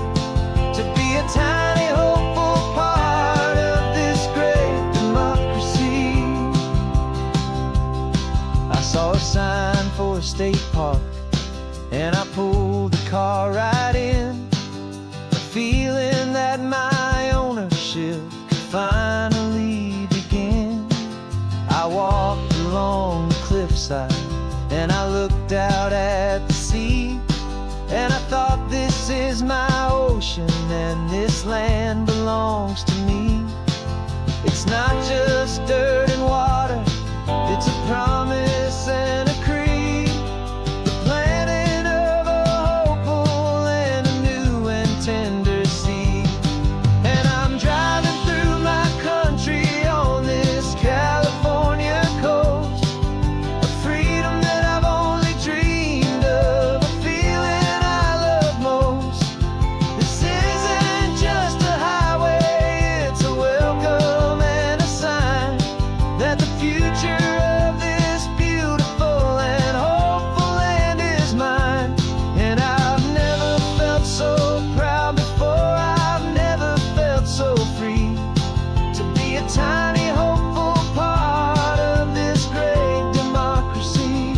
to be a tiny hopeful part of this great democracy. I saw a sign for a state park, and I pulled the car right in, a feeling that my ownership could finally begin. I walked along the cliffside and I looked out at the sea, and I thought, this is my ocean and this land belongs to me. It's not just dirt and water, it's a promise and a creed, the planting of a hopeful and a new and tender seed. And I'm driving through my country on this California coast, a freedom that I've only dreamed of, a feeling I love most. This isn't just a highway, it's a welcome and a sign that the future of this beautiful and hopeful land is mine. And I've never felt so proud before, I've never felt so free, to be a tiny hopeful part of this great democracy.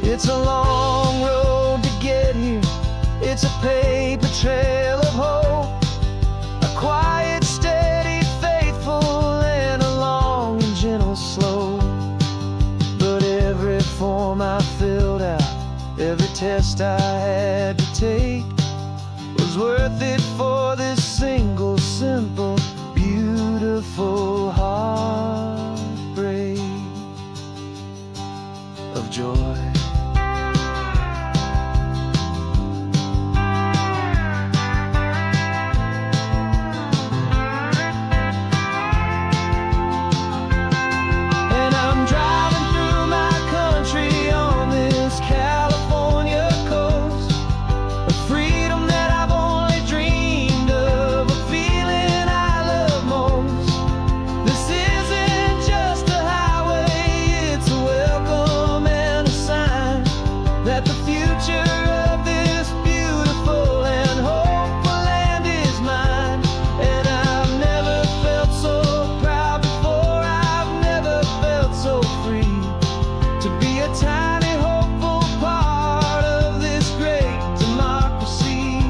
It's a long road to get here, it's a paper trail of hope, a quiet, steady, faithful, and a long and gentle slope. But every form I filled out, every test I had to take, was worth it for this single, simple, beautiful heartbreak of joy. And I'm driving through my country on this California coast, a freedom that I've only dreamed of, a feeling I love most. This isn't just a highway, it's a welcome and a sign that the future of this beautiful and hopeful land is mine. And I've never felt so proud before, I've never felt so free, to be a tiny hopeful part of this great democracy.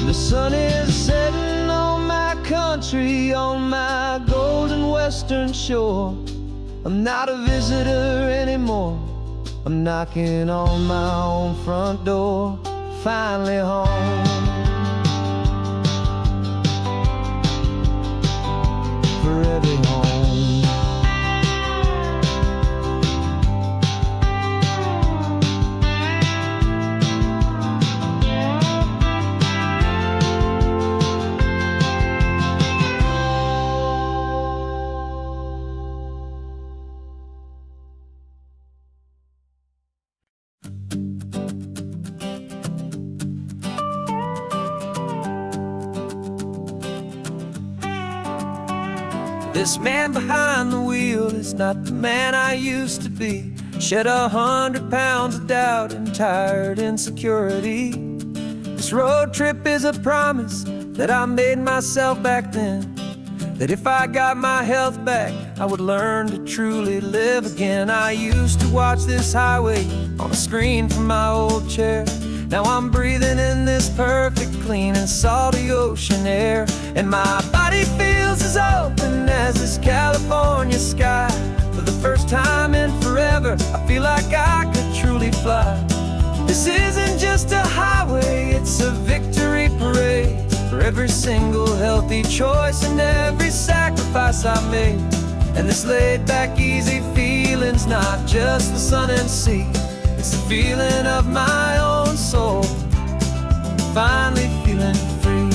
The sun is setting on my country, on my golden western shore. I'm not a visitor anymore, I'm knocking on my own front door, finally home. For every home. This man behind the wheel is not the man I used to be. Shed 100 pounds of doubt and tired insecurity. This road trip is a promise that I made myself back then, that if I got my health back, I would learn to truly live again. I used to watch this highway on a screen from my old chair. Now I'm breathing in this perfect, clean and salty ocean air, and my body feels as open as this California sky. For the first time in forever, I feel like I could truly fly. This isn't just a highway, it's a victory parade for every single healthy choice and every sacrifice I made. And this laid-back, easy feeling's not just the sun and sea, it's the feeling of my own soul, finally feeling free.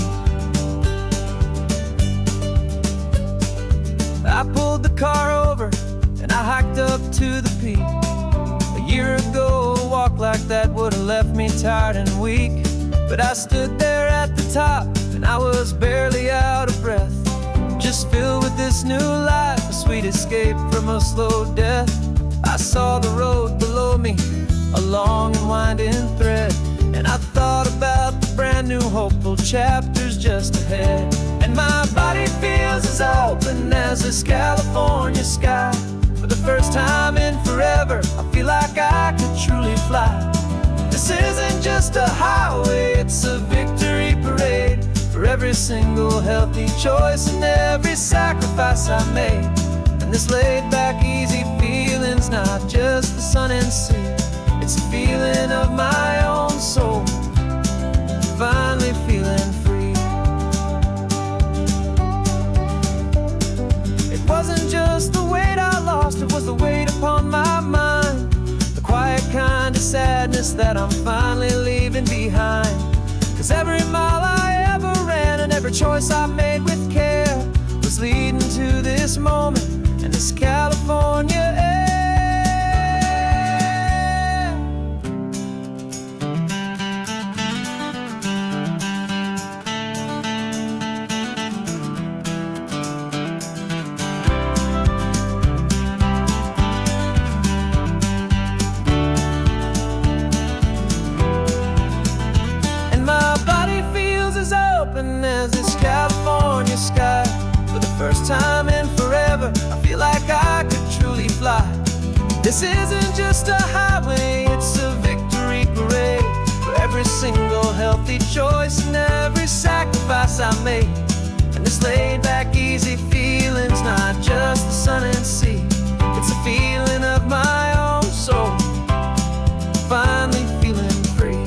I pulled the car over and I hiked up to the peak. A year ago, a walk like that would have left me tired and weak, but I stood there at the top and I was barely out of breath, just filled with this new life, a sweet escape from a slow death. I saw the road below me, a long and winding thread, and I thought about the brand new hopeful chapters just ahead. And my body feels as open as this California sky. For the first time in forever, I feel like I could truly fly. This isn't just a highway, it's a victory parade for every single healthy choice and every sacrifice I made. And this laid-back, easy feeling's not just the sun and sea, it's a feeling of my own soul, finally feeling free. It wasn't just the weight I lost, it was the weight upon my mind, the quiet kind of sadness that I'm finally leaving behind. 'Cause every mile I ever ran and every choice I made with care was leading to this moment and this California air. As this California sky. For the first time in forever, I feel like I could truly fly. This isn't just a highway, it's a victory parade for every single healthy choice and every sacrifice I made. And this laid-back, easy feeling's not just the sun and sea, it's a feeling of my own soul, finally feeling free.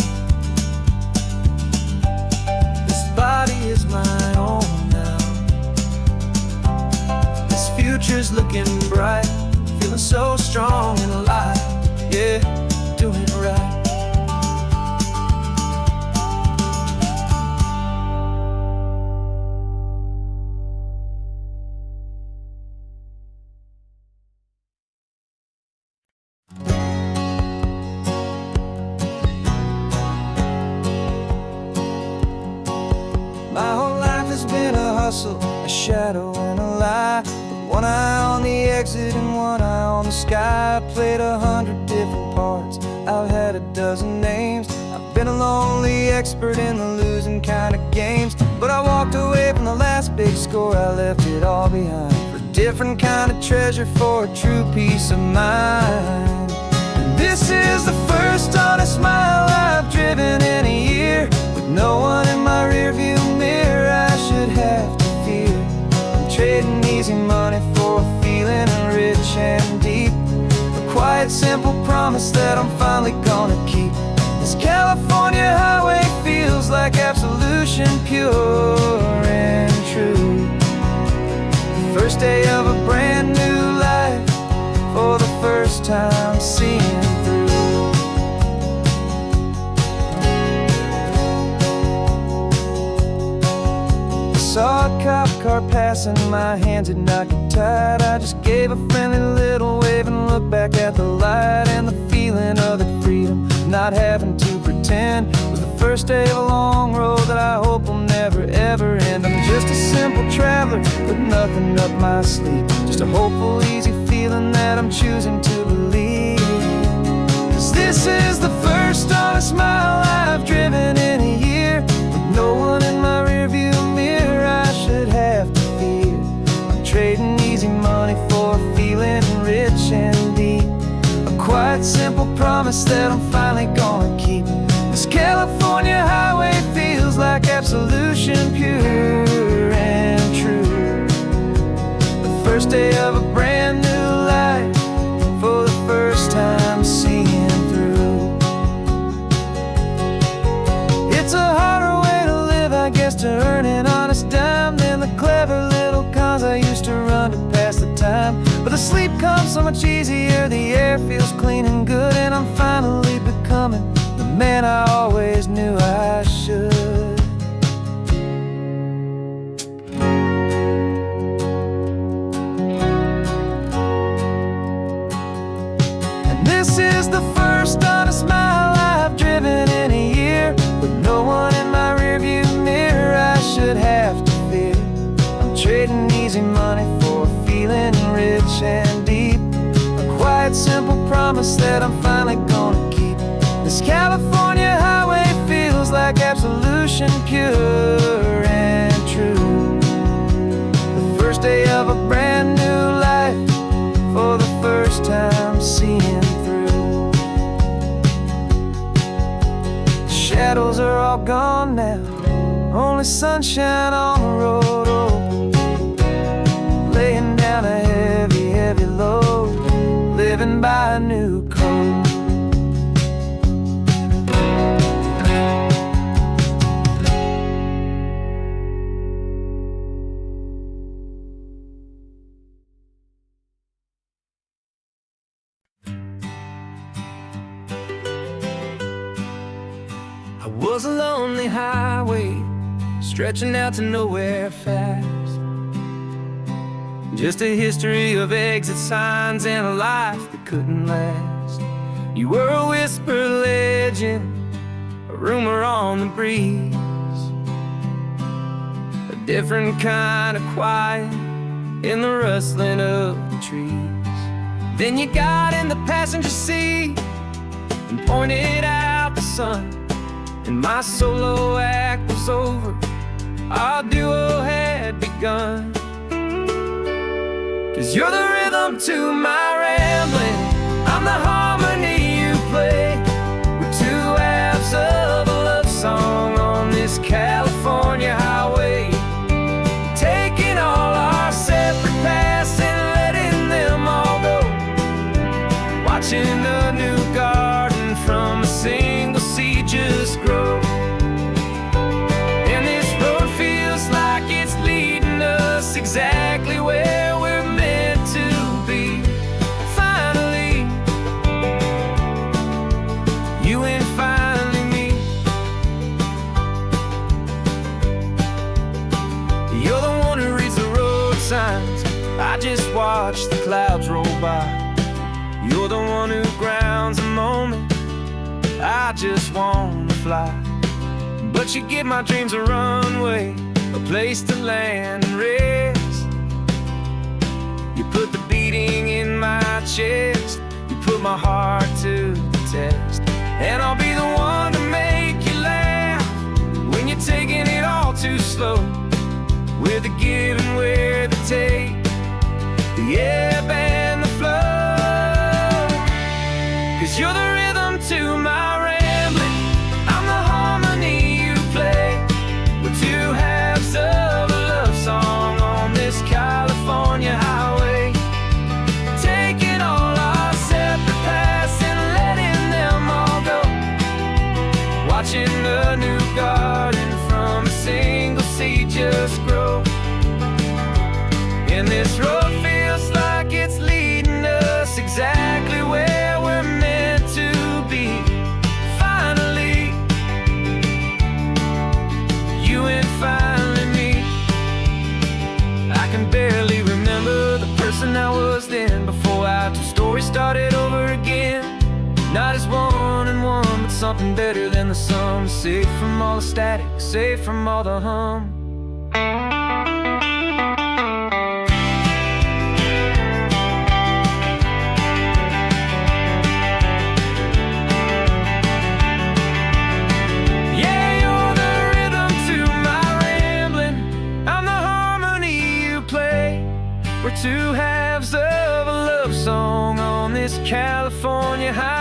Body is my own now. This future's looking bright, feeling so strong and alive. Yeah, doing it right. My whole life has been a hustle, a shadow and a lie, with one eye on the exit and one eye on the sky. I played 100 different parts, I've had a dozen names. I've been a lonely expert in the losing kind of games, but I walked away from the last big score, I left it all behind for a different kind of treasure, for a true peace of mind. And this is the first honest mile I've driven in a year, with no one in my rearview mirror I should have to fear. I'm trading easy money for a feeling rich and deep, a quiet, simple promise that I'm finally gonna keep. This California highway feels like absolution, pure and true. The first day of a brand new life, for the first time seeing through. Saw a cop car passing, my hands had not got tied. I just gave a friendly little wave and looked back at the light, and the feeling of the freedom, not having to pretend, was the first day of a long road that I hope will never ever end. I'm just a simple traveler with nothing up my sleeve, just a hopeful, easy feeling that I'm choosing to believe. 'Cause this is the first honest mile I've driven in a year, with no one in my rearview promise that I'm finally gonna keep. This California highway feels like absolution, pure and true. The first day of a brand new life, for the first time seeing through. It's a harder way to live, I guess, to earn an honest dime than the clever little cons I used to run to pass the time. But the sleep comes so much easier, the air feels clean and good, and I'm finally becoming the man I always knew I should. And this is the first honest mile I've driven in a year, with no one in my rearview mirror I should have to fear. I'm trading easy money for a feeling rich and deep, a quiet, simple promise that I'm finally gonna keep. This California highway feels like absolution, pure and true. The first day of a brand new life, for the first time seeing through. The shadows are all gone now, only sunshine on the road. Oh, laying down a heavy, heavy load, living by a new code. I was a lonely highway, stretching out to nowhere fast. Just a history of exit signs and a life that couldn't last. You were a whisper legend, a rumor on the breeze, a different kind of quiet in the rustling of the trees. Then you got in the passenger seat and pointed out the sun, and my solo act was over, our duo had begun. 'Cause you're the rhythm to my rambling, I'm the harmony you play. We're two halves of a love song on this California highway, taking all our separate paths and letting them all go, watching a new garden from a single seed just grow. And this road feels like it's leading us exactly where we're meant to be. Finally, you and finally me. You're the one who reads the road signs, I just watch the clouds roll by. You're the one who grounds a moment, I just wanna fly. But you give my dreams a runway, a place to land and rest. You put the beating in my chest, you put my heart to the test. And I'll be the one to make you laugh when you're taking it all too slow, with the give and with the take, the ebb and the flow. 'Cause you're the rhythm to my rambling, I'm the harmony you play. We're two halves of a love song on this California highway, taking all our separate paths and letting them all go, watching a new garden from a single seed just grow. And this road feels like it's leading us exactly where we're meant to be. Finally, you and finally me. I can barely remember the person I was then, before our two stories started over again. Not as one and one, but something better than the sum. Safe from all the static, safe from all the hum. We're two halves of a love song on this California highway.